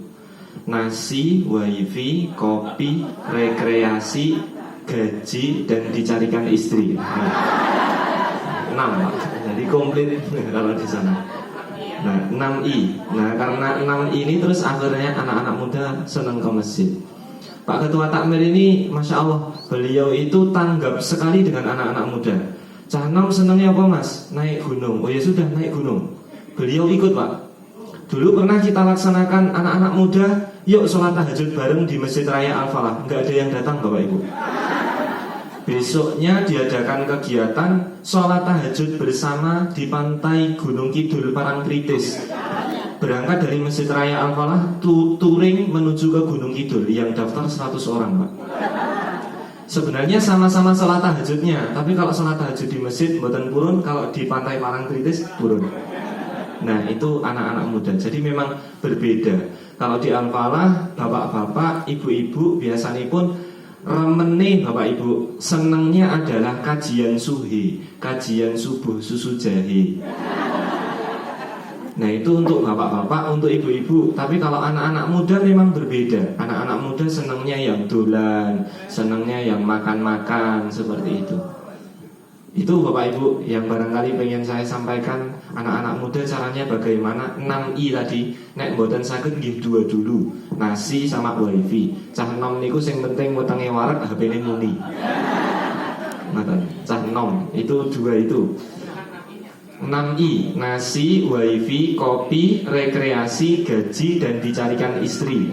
Nasi, wifi, kopi, rekreasi, gaji, dan dicarikan istri. 6 Pak. Jadi komplit kalau di sana. Nah, 6I. Nah, karena 6I ini terus akhirnya anak-anak muda senang ke masjid. Pak Ketua Takmir ini, Masya Allah, beliau itu tanggap sekali dengan anak-anak muda. Cah nom senangnya apa Mas? Naik gunung. Oh ya sudah, naik gunung. Beliau ikut Pak. Dulu pernah kita laksanakan anak-anak muda, yuk sholat tahajud bareng di Masjid Raya Al-Falah. Nggak ada yang datang Bapak Ibu. Besoknya diadakan kegiatan sholat tahajud bersama di pantai Gunung Kidul Parangtritis. Berangkat dari Masjid Raya Al-Falah, touring menuju ke Gunung Kidul. Yang daftar 100 orang Pak. Sebenarnya sama-sama sholat tahajudnya, tapi kalau sholat tahajud di masjid mboten purun, kalau di pantai Parangtritis purun. Nah, itu anak-anak muda. Jadi memang berbeda. Kalau di Al-Falah, bapak-bapak, ibu-ibu biasanya pun remene Bapak Ibu, senangnya adalah kajian suhi, kajian subuh susu jahe. Nah, itu untuk bapak-bapak, untuk ibu-ibu. Tapi kalau anak-anak muda memang berbeda. Anak-anak muda senangnya yang dolan, senangnya yang makan-makan, seperti itu. Itu Bapak Ibu yang barangkali pengen saya sampaikan. Anak-anak muda caranya bagaimana? 6I tadi. Nek mboten saged nggih 2 dulu. Nasi sama wifi. Cah nom niku sing penting wetenge warak HP-ne muni. Ngoten. Cah nom itu 2 itu. 6I, nasi, wifi, kopi, rekreasi, gaji, dan dicarikan istri.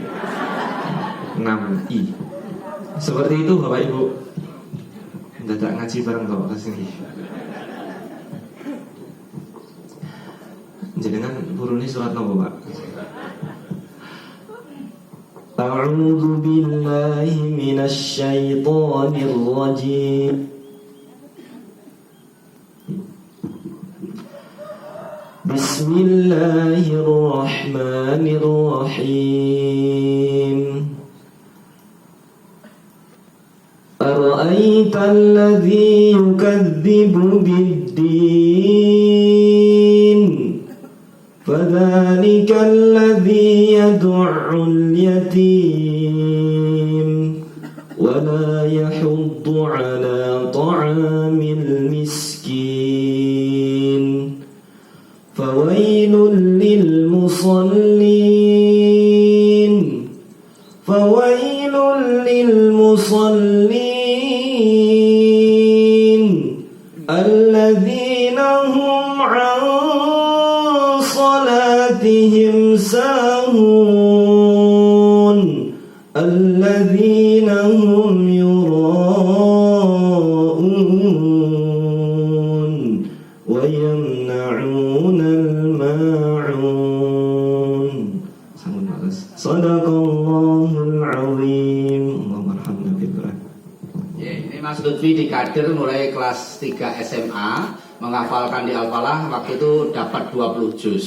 6I. Seperti itu Bapak Ibu. Dadak ngaji bareng Bapak kesini. Jenengan purune surat nopo Pak? A'udzu billahi minasy syaithanir rajim. Bismillahirrahmanirrahim. Ara'aita alladhi yukadzibu bid-din fadhalika alladhi yad'ul yatim wa la yahuddu ala ta'amil miskin fawailul lil musallin fawailul lil musallin alladzina hum 'an salatihim sahun alladzina hum yura'un wa yamna'una al-ma'un. Sadaqallahul 'azim. Allahumma Ini Mas Lutfi di kader mulai kelas 3 SMA menghafalkan di Al-Falah, waktu itu dapat 20 juz.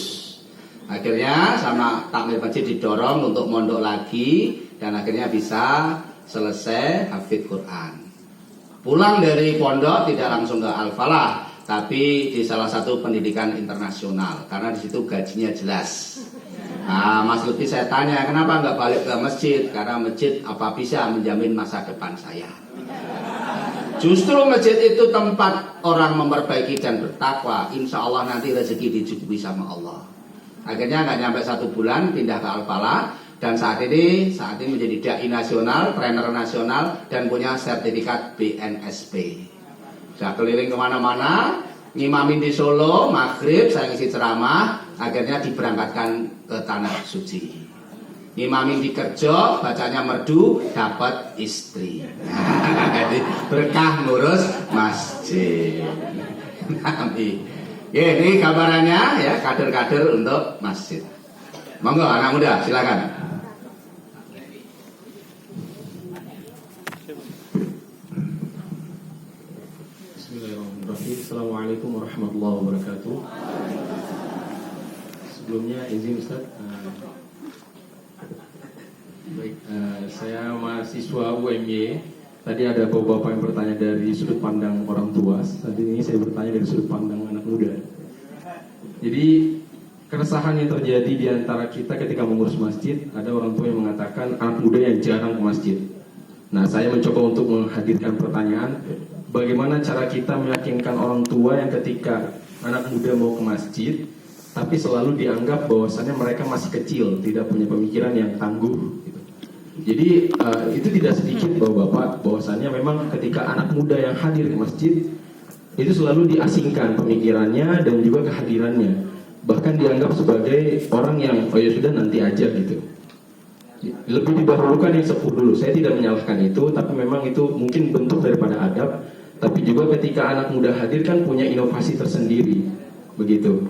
Akhirnya sama takmir masjid didorong untuk mondok lagi, dan akhirnya bisa selesai hafidz Quran. Pulang dari pondok tidak langsung ke Al-Falah, tapi di salah satu pendidikan internasional, karena di situ gajinya jelas. Nah, Mas Lutfi saya tanya, kenapa nggak balik ke masjid? Karena masjid apa bisa menjamin masa depan saya. Justru masjid itu tempat orang memperbaiki dan bertakwa. Insya Allah nanti rezeki dicukupi sama Allah. Akhirnya nggak nyampe 1 bulan pindah ke Al-Falah, dan saat ini menjadi dai nasional, trainer nasional, dan punya sertifikat BNSP. Saya keliling kemana-mana, ngimamin di Solo, maghrib saya ngisi ceramah, akhirnya diberangkatkan ke tanah suci. Ngimamin di Kerjo, bacanya merdu, dapat istri. Jadi berkah ngurus masjid. Ini gambarannya ya, kader-kader untuk masjid. Monggo anak muda, silakan. Bismillahirrahmanirrahim. Assalamualaikum warahmatullahi wabarakatuh. Sebelumnya izin Ustaz, saya mahasiswa UMY. Tadi ada bapak-bapak yang bertanya dari sudut pandang orang tua. Saat ini saya bertanya dari sudut pandang anak muda. Jadi keresahan yang terjadi di antara kita ketika mengurus masjid, ada orang tua yang mengatakan anak muda yang jarang ke masjid. Nah, saya mencoba untuk menghadirkan pertanyaan, bagaimana cara kita meyakinkan orang tua yang ketika anak muda mau ke masjid, tapi selalu dianggap bahwasannya mereka masih kecil, tidak punya pemikiran yang tangguh gitu. Jadi itu tidak sedikit bapak-bapak, bahwasannya memang ketika anak muda yang hadir ke masjid, itu selalu diasingkan pemikirannya dan juga kehadirannya. Bahkan dianggap sebagai orang yang, oh ya sudah nanti aja gitu. Lebih didahulukan yang sepuh dulu. Saya tidak menyalahkan itu, tapi memang itu mungkin bentuk daripada adab. Tapi juga ketika anak muda hadir kan punya inovasi tersendiri, begitu.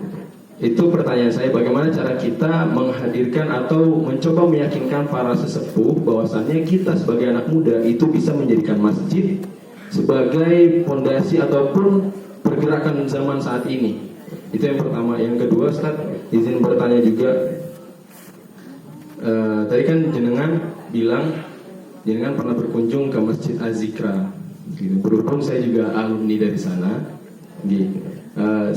Itu pertanyaan saya, bagaimana cara kita menghadirkan atau mencoba meyakinkan para sesepuh bahwasannya kita sebagai anak muda itu bisa menjadikan masjid sebagai fondasi ataupun pergerakan zaman saat ini. Itu yang pertama. Yang kedua, Ustaz, izin bertanya juga. Tadi kan jenengan bilang jenengan pernah berkunjung ke Masjid Az-Zikra. Gitu. Berhubung saya juga alumni dari sana. Gitu.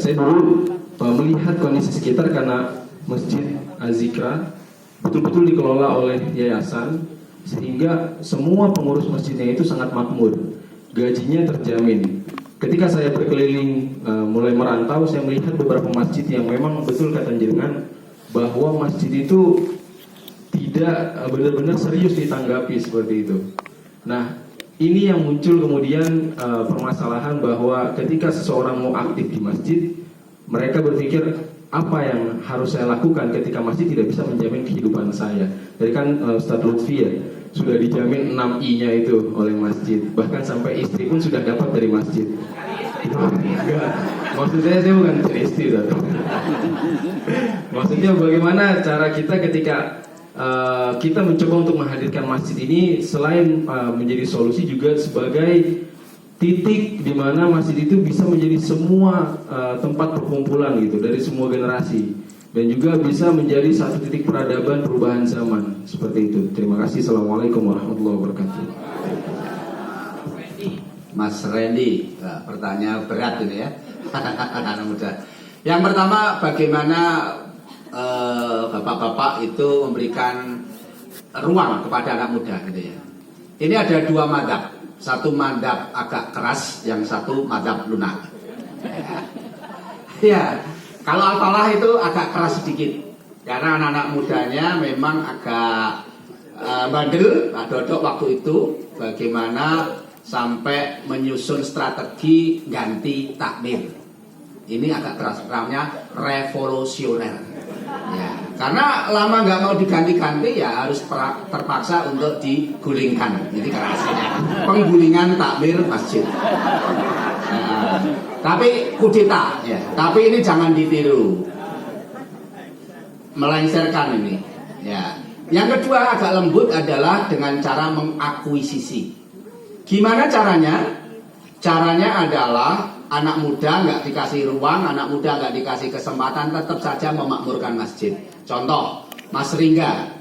Saya dulu melihat kondisi sekitar karena Masjid Az-Zikra betul-betul dikelola oleh yayasan, sehingga semua pengurus masjidnya itu sangat makmur, gajinya terjamin. Ketika saya berkeliling mulai merantau, saya melihat beberapa masjid yang memang betul kata jenengan bahwa masjid itu tidak benar-benar serius ditanggapi seperti itu. Nah, ini yang muncul kemudian permasalahan bahwa ketika seseorang mau aktif di masjid, mereka berpikir apa yang harus saya lakukan ketika masjid tidak bisa menjamin kehidupan saya. Jadi kan Ustaz Lutfi ya, sudah dijamin 6 I-nya itu oleh masjid. Bahkan sampai istri pun sudah dapat dari masjid. Enggak, maksud saya bukan istri. Maksudnya bagaimana cara kita ketika kita mencoba untuk menghadirkan masjid ini, selain menjadi solusi juga sebagai titik di mana masjid itu bisa menjadi semua tempat perkumpulan gitu dari semua generasi, dan juga bisa menjadi satu titik peradaban perubahan zaman seperti itu. Terima kasih. Assalamualaikum warahmatullahi wabarakatuh. Mas Randy, pertanyaan berat ini ya. Anak muda. Yang pertama, bagaimana bapak-bapak itu memberikan ruang kepada anak muda gitu ya. Ini ada 2 madhab. Satu madhab agak keras, yang satu madhab lunak. Ya, kalau Al-Falah itu agak keras sedikit, karena anak-anak mudanya memang agak bandel. Pak Dodok waktu itu bagaimana sampai menyusun strategi ganti takmir. Ini agak keras, namanya revolusioner. Ya, karena lama nggak mau diganti-ganti ya harus terpaksa untuk digulingkan. Jadi kerasnya penggulingan takmir masjid. Tapi kudeta ya. Tapi ini jangan ditiru, melengsarkan ini. Ya. Yang kedua agak lembut adalah dengan cara mengakuisisi. Gimana caranya? Caranya adalah anak muda nggak dikasih ruang, anak muda nggak dikasih kesempatan, tetap saja memakmurkan masjid. Contoh, Mas Ringga,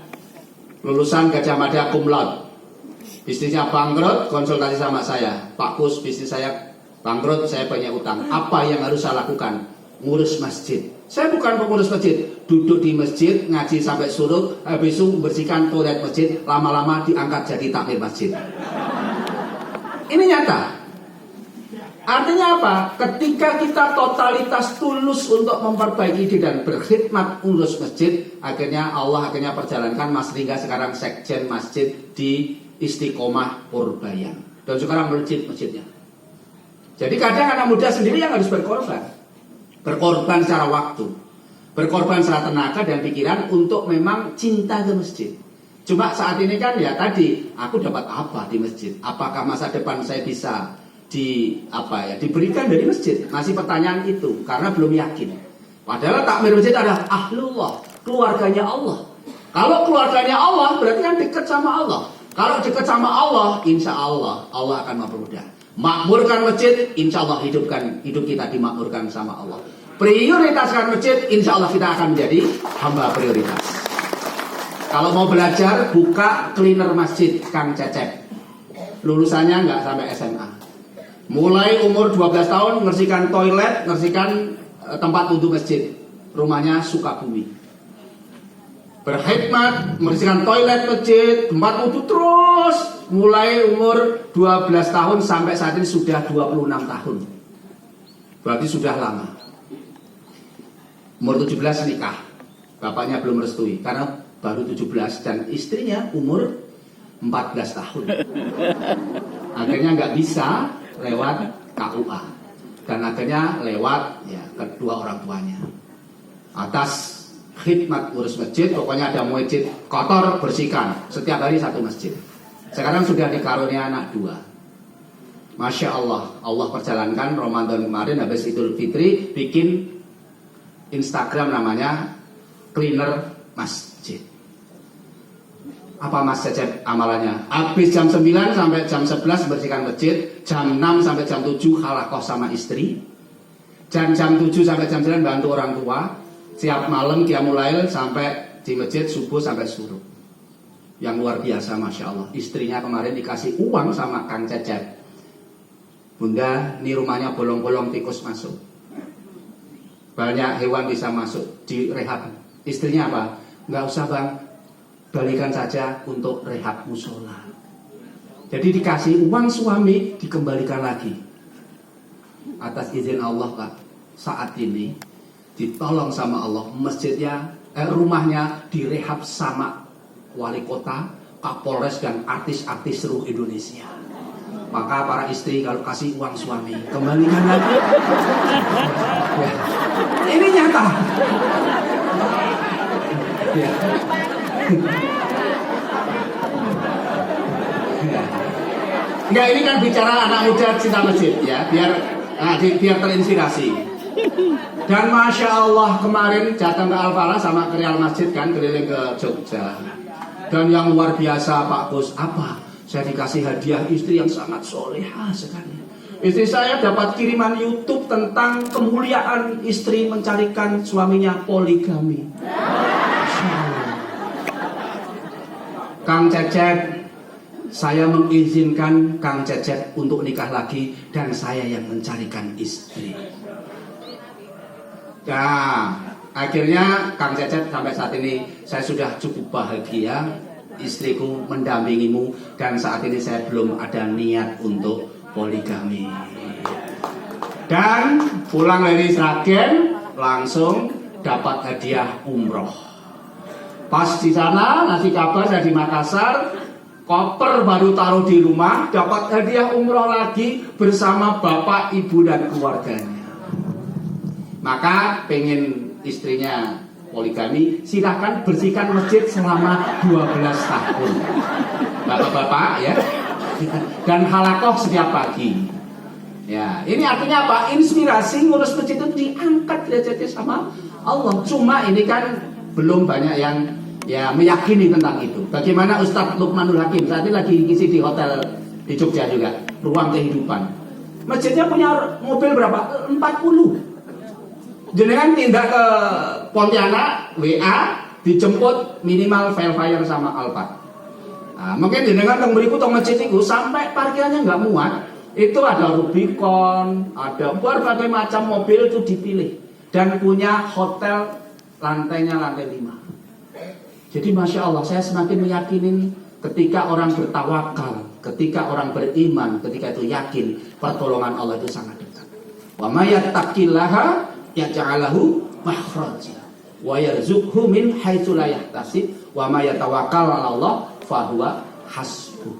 lulusan Gajah Mada cum laude, bisnisnya bangkrut, konsultasi sama saya, Pak Kus, bisnis saya bangkrut, saya banyak utang. Apa yang harus saya lakukan? Ngurus masjid. Saya bukan pengurus masjid, duduk di masjid, ngaji sampai surut, habis itu membersihkan toilet masjid, lama-lama diangkat jadi takmir masjid. Ini nyata. Artinya apa? Ketika kita totalitas tulus untuk memperbaiki diri dan berkhidmat urus masjid, akhirnya Allah perjalankan Mas Ringga sekarang sekjen masjid di Istiqomah Purbayan. Dan sekarang masjidnya. Jadi kadang anak muda sendiri yang harus berkorban. Berkorban secara waktu, berkorban secara tenaga dan pikiran untuk memang cinta ke masjid. Cuma saat ini kan ya tadi, aku dapat apa di masjid? Apakah masa depan saya bisa diberikan dari masjid? Masih pertanyaan itu karena belum yakin. Padahal takmir masjid adalah ahlullah, keluarganya Allah. Kalau keluarganya Allah berarti kan dekat sama Allah. Kalau dekat sama Allah, insya Allah akan mempermudah. Makmurkan masjid, insya Allah hidup kita dimakmurkan sama Allah. Prioritaskan masjid, insya Allah kita akan menjadi hamba prioritas. Kalau mau belajar, buka cleaner masjid Kang Cecep. Lulusannya nggak sampai SMA. Mulai umur 12 tahun ngersihkan toilet, ngersihkan tempat untuk masjid. Rumahnya Sukabumi. Berkhidmat, membersihkan toilet masjid, tempat wudhu terus. Mulai umur 12 tahun sampai saat ini sudah 26 tahun. Berarti sudah lama. Umur 17 nikah. Bapaknya belum merestui karena baru 17 dan istrinya umur 14 tahun. Akhirnya nggak bisa lewat KUA. Dan akhirnya lewat kedua orang tuanya. Atas khidmat urus masjid, pokoknya ada masjid kotor bersihkan. Setiap hari satu masjid. Sekarang sudah dikarunia anak 2. Masya Allah, Allah perjalankan Ramadan kemarin habis Idul Fitri bikin Instagram namanya Cleaner Masjid. Apa Mas Cecep amalannya? Habis jam 9 sampai jam 11 bersihkan masjid, jam 6 sampai jam 7 halakoh sama istri, dan jam 7 sampai jam 9 bantu orang tua, siap malam qiyamul lail sampai di masjid subuh sampai suruh. Yang luar biasa, Masya Allah. Istrinya kemarin dikasih uang sama Kang Cecep. Bunda, ini rumahnya bolong-bolong tikus masuk. Banyak hewan bisa masuk, direhab. Istrinya apa? Nggak usah bang, balikan saja untuk rehab musola. Jadi dikasih uang suami, dikembalikan lagi. Atas izin Allah Pak, saat ini ditolong sama Allah, masjidnya, rumahnya direhab sama wali kota, Kapolres dan artis-artis seluruh Indonesia. Maka para istri kalau kasih uang suami, kembalikan lagi. Ya. Ini nyata. Ya. Enggak, ini kan bicara anak muda cinta masjid ya, biar terinspirasi. Dan Masya Allah kemarin datang ke Al-Falah sama ke Real Masjid kan, keliling ke Jogja. Dan yang luar biasa Pak Gus, apa? Saya dikasih hadiah istri yang sangat solehah sekali. Istri saya dapat kiriman YouTube tentang kemuliaan istri mencarikan suaminya poligami. Kang Cecep, saya mengizinkan Kang Cecep untuk nikah lagi dan saya yang mencarikan istri. Nah, akhirnya Kang Cecep sampai saat ini saya sudah cukup bahagia, istriku mendampingimu dan saat ini saya belum ada niat untuk poligami. Dan pulang dari Sragen langsung dapat hadiah umroh. Pas di sana ngasih kabar saya di Makassar, koper baru taruh di rumah, dapat hadiah umroh lagi bersama bapak, ibu dan keluarganya. Maka pengen istrinya poligami, silahkan bersihkan masjid selama 12 tahun. Bapak-bapak ya. Dan halakoh setiap pagi. Ya, ini artinya apa? Inspirasi ngurus masjid itu diangkat derajatnya sama Allah. Cuma ini kan belum banyak yang meyakini tentang itu. Bagaimana Ustadz Lukmanul Hakim saat ini lagi ngisi di hotel di Jogja juga, Ruang Kehidupan. Masjidnya punya mobil berapa? 40. Jenengan tindak ke Pontianak, WA, dijemput minimal Velfire sama Alphard. Nah, mungkin jenengan teng mriku teng masjid itu sampai parkirannya nggak muat. Itu ada Rubicon, ada berbagai macam mobil itu dipilih dan punya hotel lantainya lantai 5. Jadi Masya Allah, saya semakin meyakini ketika orang bertawakal, ketika orang beriman, ketika itu yakin pertolongan Allah itu sangat dekat. Wa may yattaqillaha yaj'alahu makhraja wa yarzuqhu min haitsu la yahtasib wa may yatawakkal 'ala Allah fa huwa hasbuh.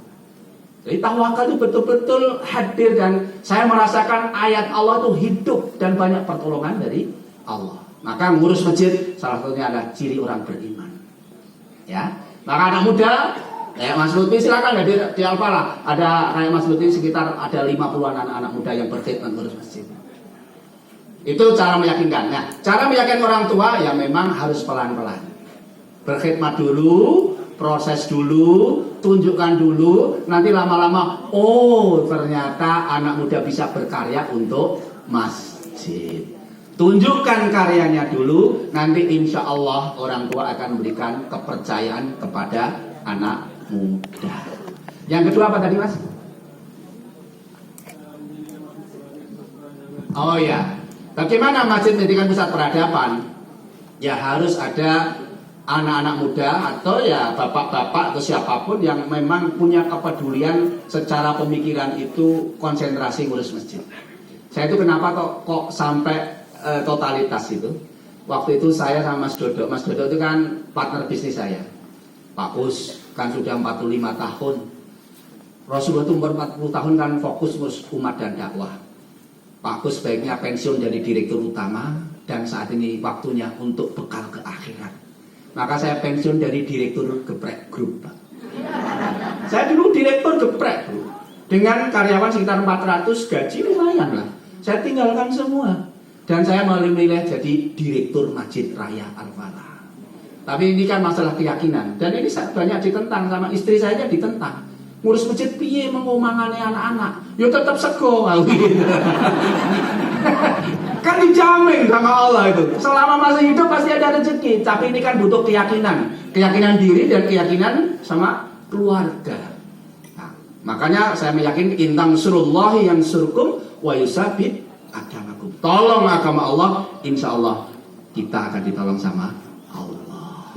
Jadi tawakal itu betul-betul hadir dan saya merasakan ayat Allah itu hidup dan banyak pertolongan dari Allah. Maka ngurus masjid salah satunya adalah ciri orang beriman. Ya, maka anak muda, Mas Lutfi silakan ya di Alpala ada kayak Mas Lutfi sekitar ada 50-an anak-anak muda yang berkhidmat ngurus masjid. Itu cara meyakinkan. Nah, cara meyakinkan orang tua ya memang harus pelan-pelan. Berkhidmat dulu, proses dulu, tunjukkan dulu, nanti lama-lama, oh ternyata anak muda bisa berkarya untuk masjid. Tunjukkan karyanya dulu, nanti insya Allah orang tua akan memberikan kepercayaan kepada anak muda. Yang kedua apa tadi Mas? Oh ya, bagaimana masjid menjadikan pusat peradaban? Ya harus ada anak-anak muda atau ya bapak-bapak atau siapapun yang memang punya kepedulian secara pemikiran itu konsentrasi ngurus masjid. Saya itu kenapa kok sampai totalitas itu. Waktu itu saya sama Mas Dodo itu kan partner bisnis saya. Pak Kus kan sudah 45 tahun. Rasulullah itu umur 40 tahun kan fokus ngurus umat dan dakwah. Pak Kus sebaiknya pensiun jadi direktur utama dan saat ini waktunya untuk bekal ke akhirat. Maka saya pensiun dari direktur Geprek Group, Pak. Saya dulu direktur Geprek Group. Dengan karyawan sekitar 400, gaji lumayan lah. Saya tinggalkan semua. Dan saya memilih jadi direktur Masjid Raya Al-Falah. Tapi ini kan masalah keyakinan. Dan ini banyak ditentang sama istri saya ditentang. Ngurus masjid piye mengomangane anak-anak. Ya tetap sego. Kan dijamin sama Allah itu. Selama masih hidup pasti ada rezeki. Tapi ini kan butuh keyakinan. Keyakinan diri dan keyakinan sama keluarga. Nah, makanya saya meyakini intang surullahi yang surkum wa yusabit agamakum. Tolong agama Allah, insya Allah kita akan ditolong sama Allah.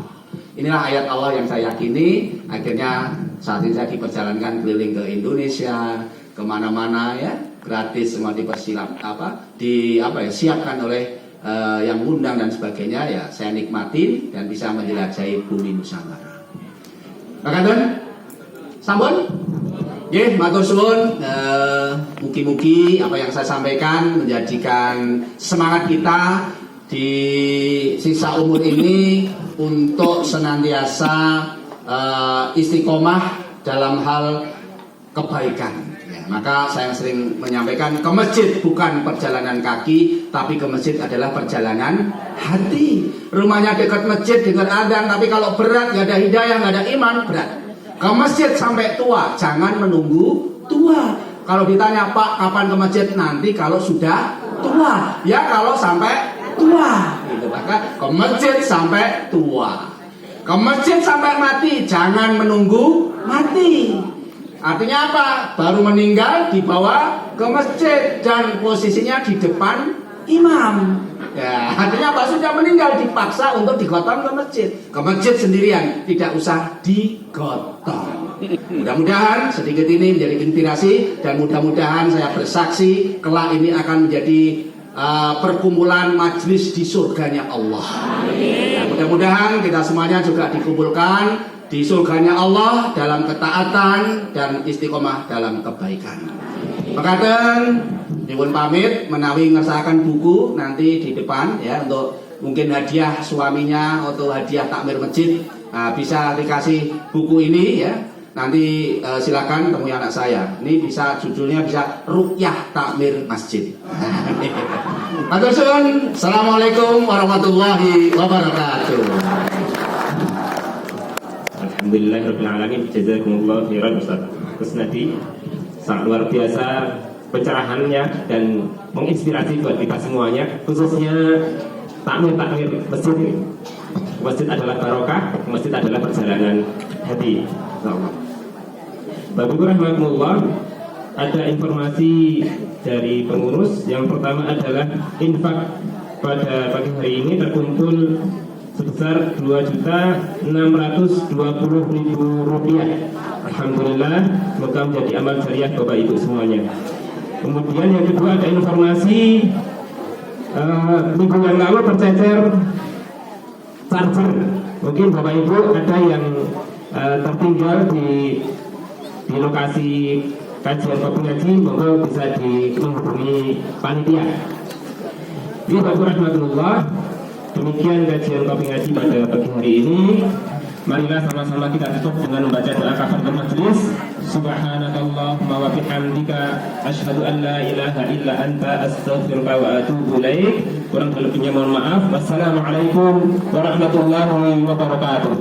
Inilah ayat Allah yang saya yakini. Akhirnya saat ini saya diperjalankan keliling ke Indonesia, kemana-mana ya, gratis semua siapkan oleh yang undang dan sebagainya ya. Saya nikmatin dan bisa menjelajahi bumi Nusantara. Makasih, sampun. Nggih, matur suwun. Mugi-mugi apa yang saya sampaikan menjadikan semangat kita di sisa umur ini untuk senantiasa istiqomah dalam hal kebaikan. Ya, maka saya sering menyampaikan ke masjid bukan perjalanan kaki, tapi ke masjid adalah perjalanan hati. Rumahnya dekat masjid, dekat adzan, tapi kalau berat, nggak ada hidayah, nggak ada iman, berat. Ke masjid sampai tua, jangan menunggu tua. Kalau ditanya Pak kapan ke masjid, nanti kalau sudah tua. Ya kalau sampai tua gitu. Maka ke masjid sampai tua. Ke masjid sampai mati, jangan menunggu mati. Artinya apa? Baru meninggal dibawa ke masjid dan posisinya di depan imam. Ya, artinya apa? Sudah meninggal dipaksa untuk digotong ke masjid. Ke masjid sendirian, tidak usah digotong. Mudah-mudahan sedikit ini menjadi inspirasi dan mudah-mudahan saya bersaksi kelak ini akan menjadi perkumpulan majlis di surganya Allah. Dan mudah-mudahan kita semuanya juga dikumpulkan di surganya Allah dalam ketaatan dan istiqomah dalam kebaikan. Makaten nyuwun pamit menawi ngersakaken buku nanti di depan ya untuk mungkin hadiah suaminya atau hadiah takmir masjid. Nah, bisa dikasih buku ini ya. Nanti silakan temui anak saya. Ini bisa judulnya bisa Ruqyah Takmir Masjid. Matur suwun. Assalamualaikum warahmatullahi wabarakatuh. Alhamdulillahirabbil alamin. Jazakumullah khairan Ustaz Kusnadi. Sangat luar biasa pencerahannya dan menginspirasi buat kita semuanya, khususnya takmir masjid. Masjid adalah barokah, masjid adalah perjalanan hati. Bapak Ibu rahmatullah, ada informasi dari pengurus. Yang pertama adalah infak pada pagi hari ini terkumpul sebesar Rp2.620.000. Alhamdulillah, semoga menjadi amal jariah Bapak Ibu semuanya. Kemudian yang kedua ada informasi minggu yang lalu tercecer charger. Mungkin Bapak Ibu ada yang tertinggal di lokasi kajian kopi ngaji, monggo bisa menghubungi panitia. Ini Bapak rahmatullah, demikian kajian kopi ngaji pada pagi hari ini. Marilah sama-sama kita tutup dengan membaca doa kafaratul majelis. Subhanakallahumma wa bihamdika asyhadu an la ilaha illa anta astaghfiruka wa atubu ilaik. Kurang lebihnya mohon maaf. Wassalamualaikum warahmatullahi wabarakatuh.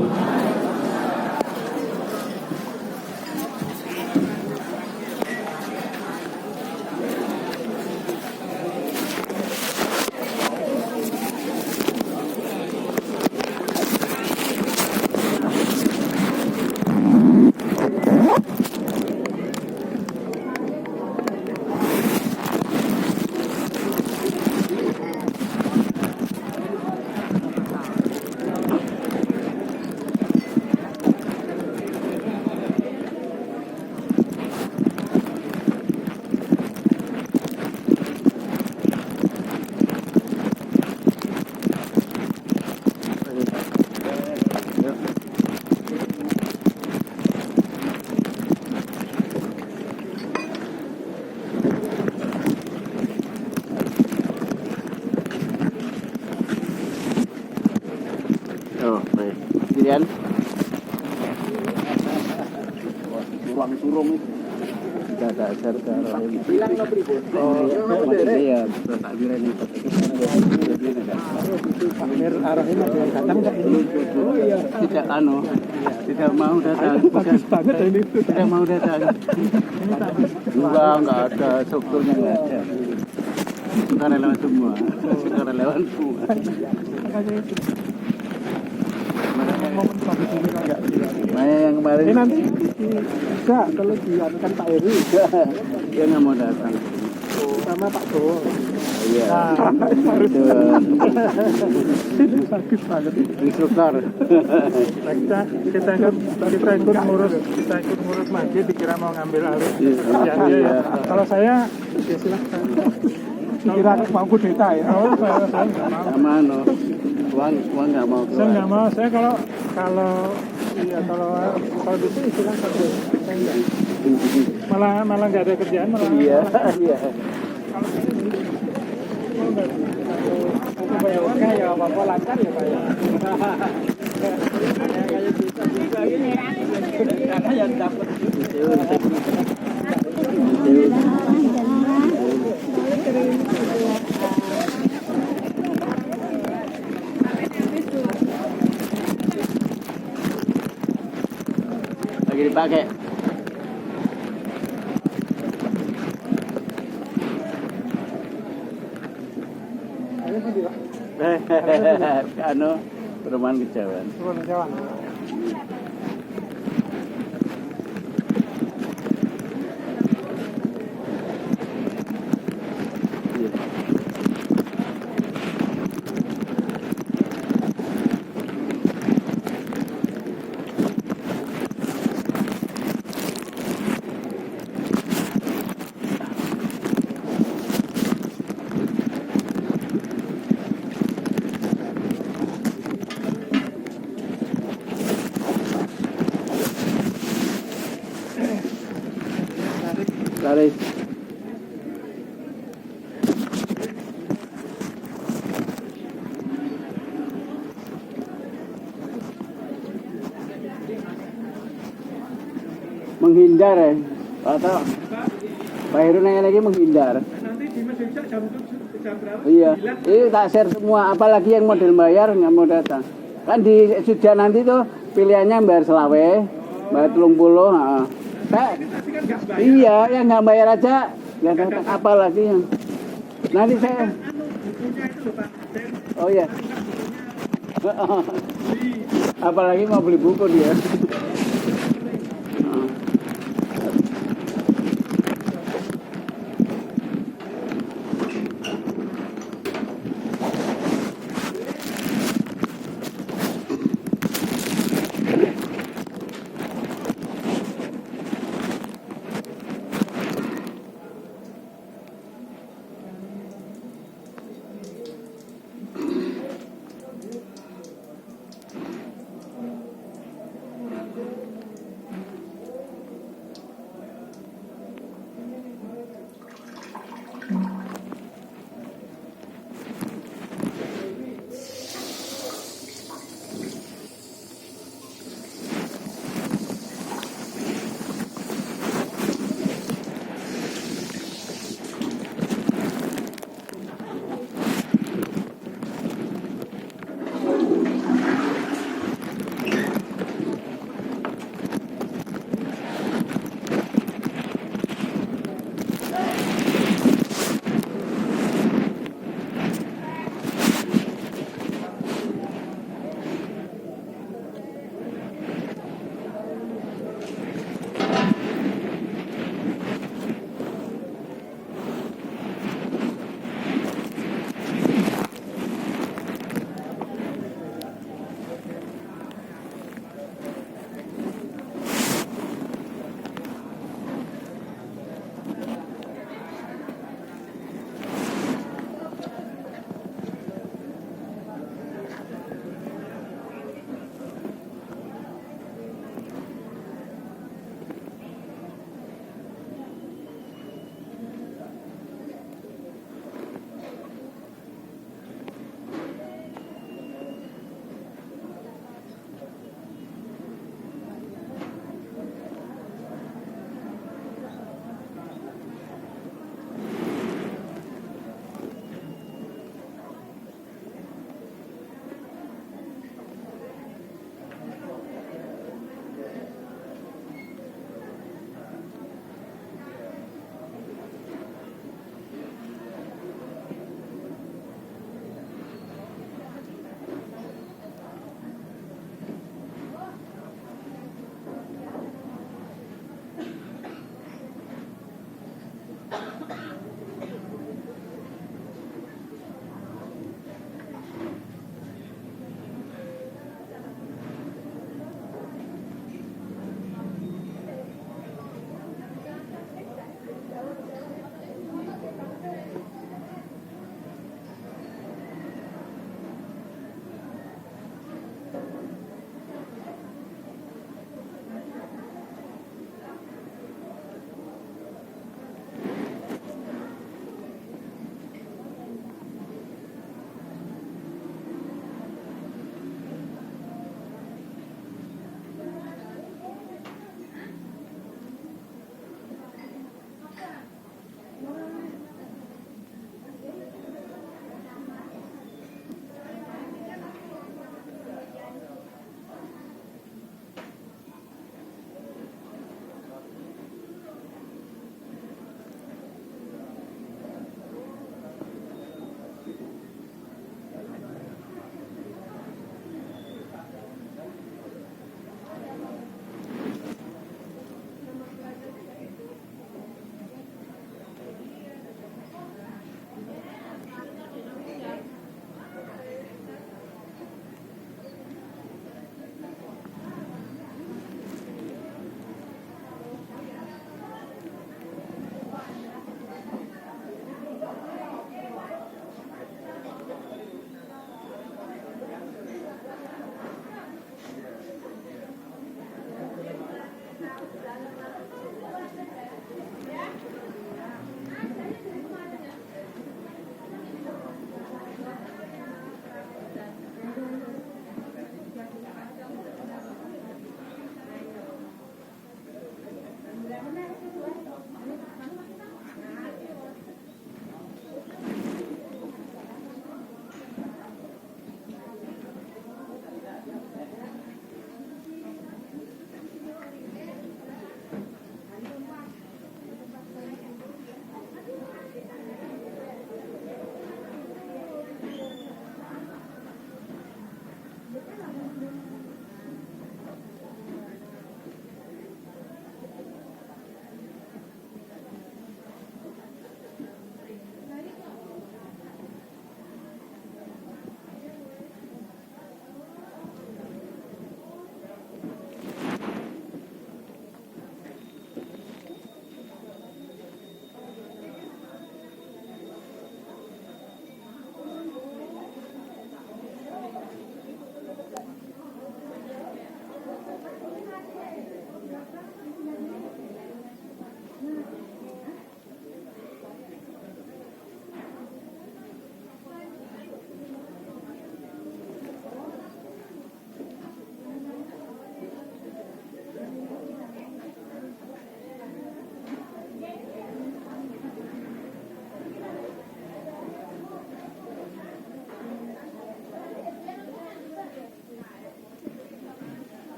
Kemudian surang itu tidak ada ajar bilang iya takbiran itu takbir arahnya ada yang datang tidak tidak mau datang bagus banget ini tidak mau datang enggak ada strukturnya enggak ada sukarelawan semua Nah, yang kemarin nanti bisa kalau dianukan Pak Heru dia nggak mau datang sama Pak Bowo. Iya. Itu bagus banget. Instruktur. Kita ikut ngurus masjid dikira mau ngambil alih. Iya. Kalau saya ya silakan. Dikira mau kudeta ya. Sama uang nggak mau. Saya nggak mau. Saya kalau itu silakan. Malah nggak ada kerjaan malah. Iya. Kalau ya apa lancar ya Pak ya. Kayak bisa gini. Karena yang dapat. Lagi dipakai. Perumahan Kejauhan. Tarik. Menghindar ya, atau Pak Heru nanya lagi menghindar. Nanti di Masjid jam berapa? Iya, ini tak share semua, apalagi yang model bayar nggak mau datang. Kan di sudah nanti tuh pilihannya bayar selawe, bayar 30. Iya, yang nggak bayar aja Nggak ada apa lagi yang nanti saya. Oh ya. Apalagi mau beli buku dia.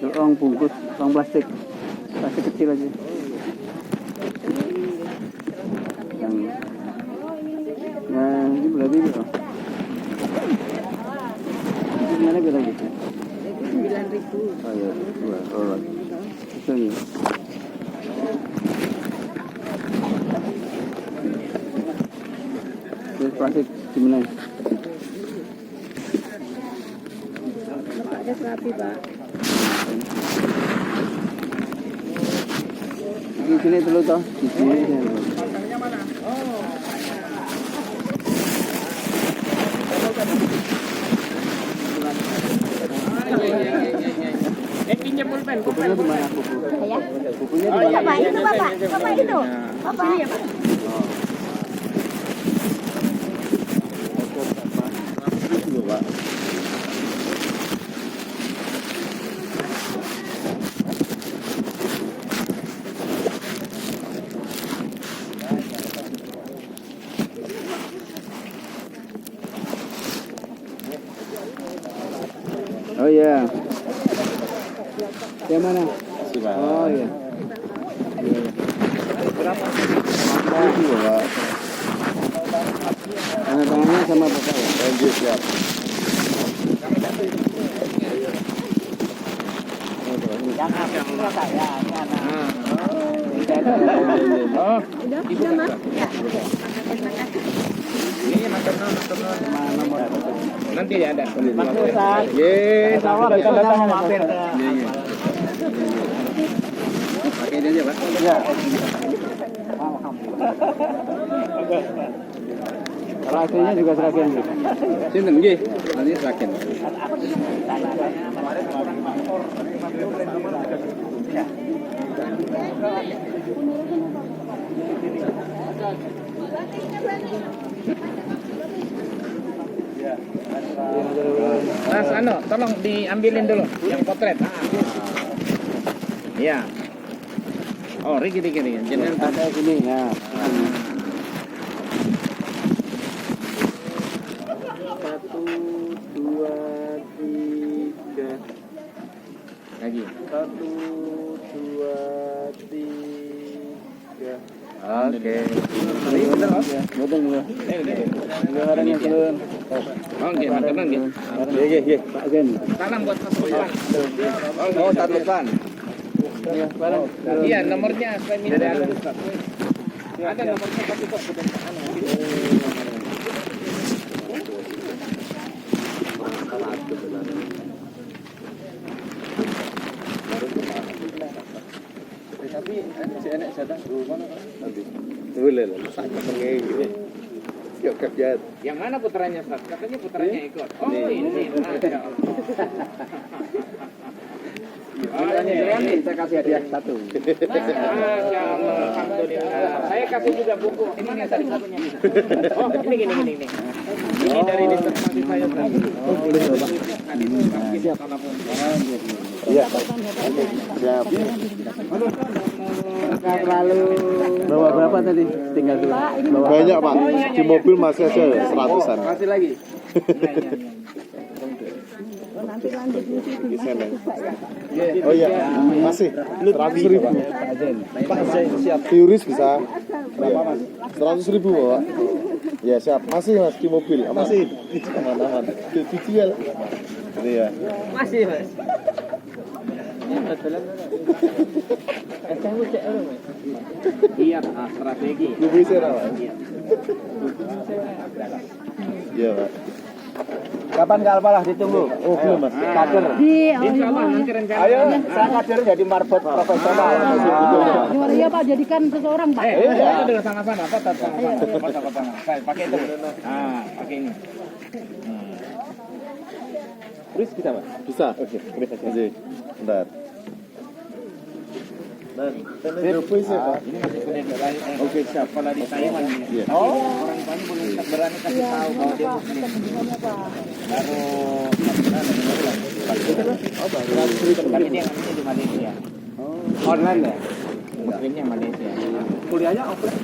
Rong bungkus, rong plastik kecil aja. Nah, ini berarti berapa? Gimana berapa gitu? 9.000. Oh ya, dua. Itu nih. Terus plastik gimana? Ada serapi, Pak. Di sini dulu toh, di sini. Pinjam pulpen. Bukunya di mana buku? Ya. Bukunya di Oh mana? iya, Pak, itu Bapak. Bapak itu. Bapak. Sini ya, Pak. Oh iya. Yang mana? Oh iya. Berapa? Tanda tangannya sama bapak ya? Lanjut siap. Udah, Mas. Ya. Nanti ya ada. Yes, datang mampir ke. Pakai ini aja, Pak. Ya. Kalau aslinya juga Seragen. Sinten nggih? Nanti Seragen. Mas, tolong diambilin dulu yang potret. Iya. Oh, Riki. Jangan ada sini ya. 1, 2, 3. lagi. 1, 2, 3. Oke. Ini bener, Mas? Betul. Enggak ada yang turun. Oke, mantap nggih. Nggih. Pak Gen. Salam buat Mas Sultan. Oh, Tatusan. Iya, barang. Iya, nomornya saya minta. Ada nomornya tapi kok bukan Tapi si enek jatah mana nanti. Boleh lah. Gitu. Yuk kerja. Yang mana putranya, Ustaz? Katanya putranya ikut. Oh, ini. Masya Allah. Ini saya kasih hadiah 1. Masya Allah. Alhamdulillah. Saya kasih juga buku. Ini nih tadi satunya. Oh, ini. Ini dari disertasi saya tadi. Oh, boleh, Bapak. Siap. Iya. Siap. Lalu bawa berapa tadi? Tinggal dulu. Banyak, Pak. Di mobil masih ada 100-an. Kasih lagi. Nanti lanjut di sini. Oh iya, masih 100.000. Pak Zain siap. Teoris bisa. Berapa, Mas? 100.000, Pak. Ya, siap. Masih, Mas, di mobil. Masih. Aman-aman. Dijual. Ini ya. Masih, Mas. Iya, strategi. Bisa, Pak. Iya, Pak. Kapan ke Alfalah ditunggu? Oh, belum, Mas. Kader. Insya Allah nanti rencana. Ayo, saya kader jadi marbot profesional. Iya, Pak, jadikan seseorang, Pak. Ayo dengan sana-sana, foto sana-sana. Saya pakai itu. Ah, pakai ini. Terus bisa, Pak? Bisa. Oke, terus aja. Bentar. Dan bisa, Pak. Ini masih kuliah. Oke, siap. Kalau di Taiwan Iya. orang tuanya belum berani kasih tahu bahwa dia muslim. Baru tapi dia ngambilnya di Malaysia. Online ya? Muslimnya Malaysia. Kuliahnya offline.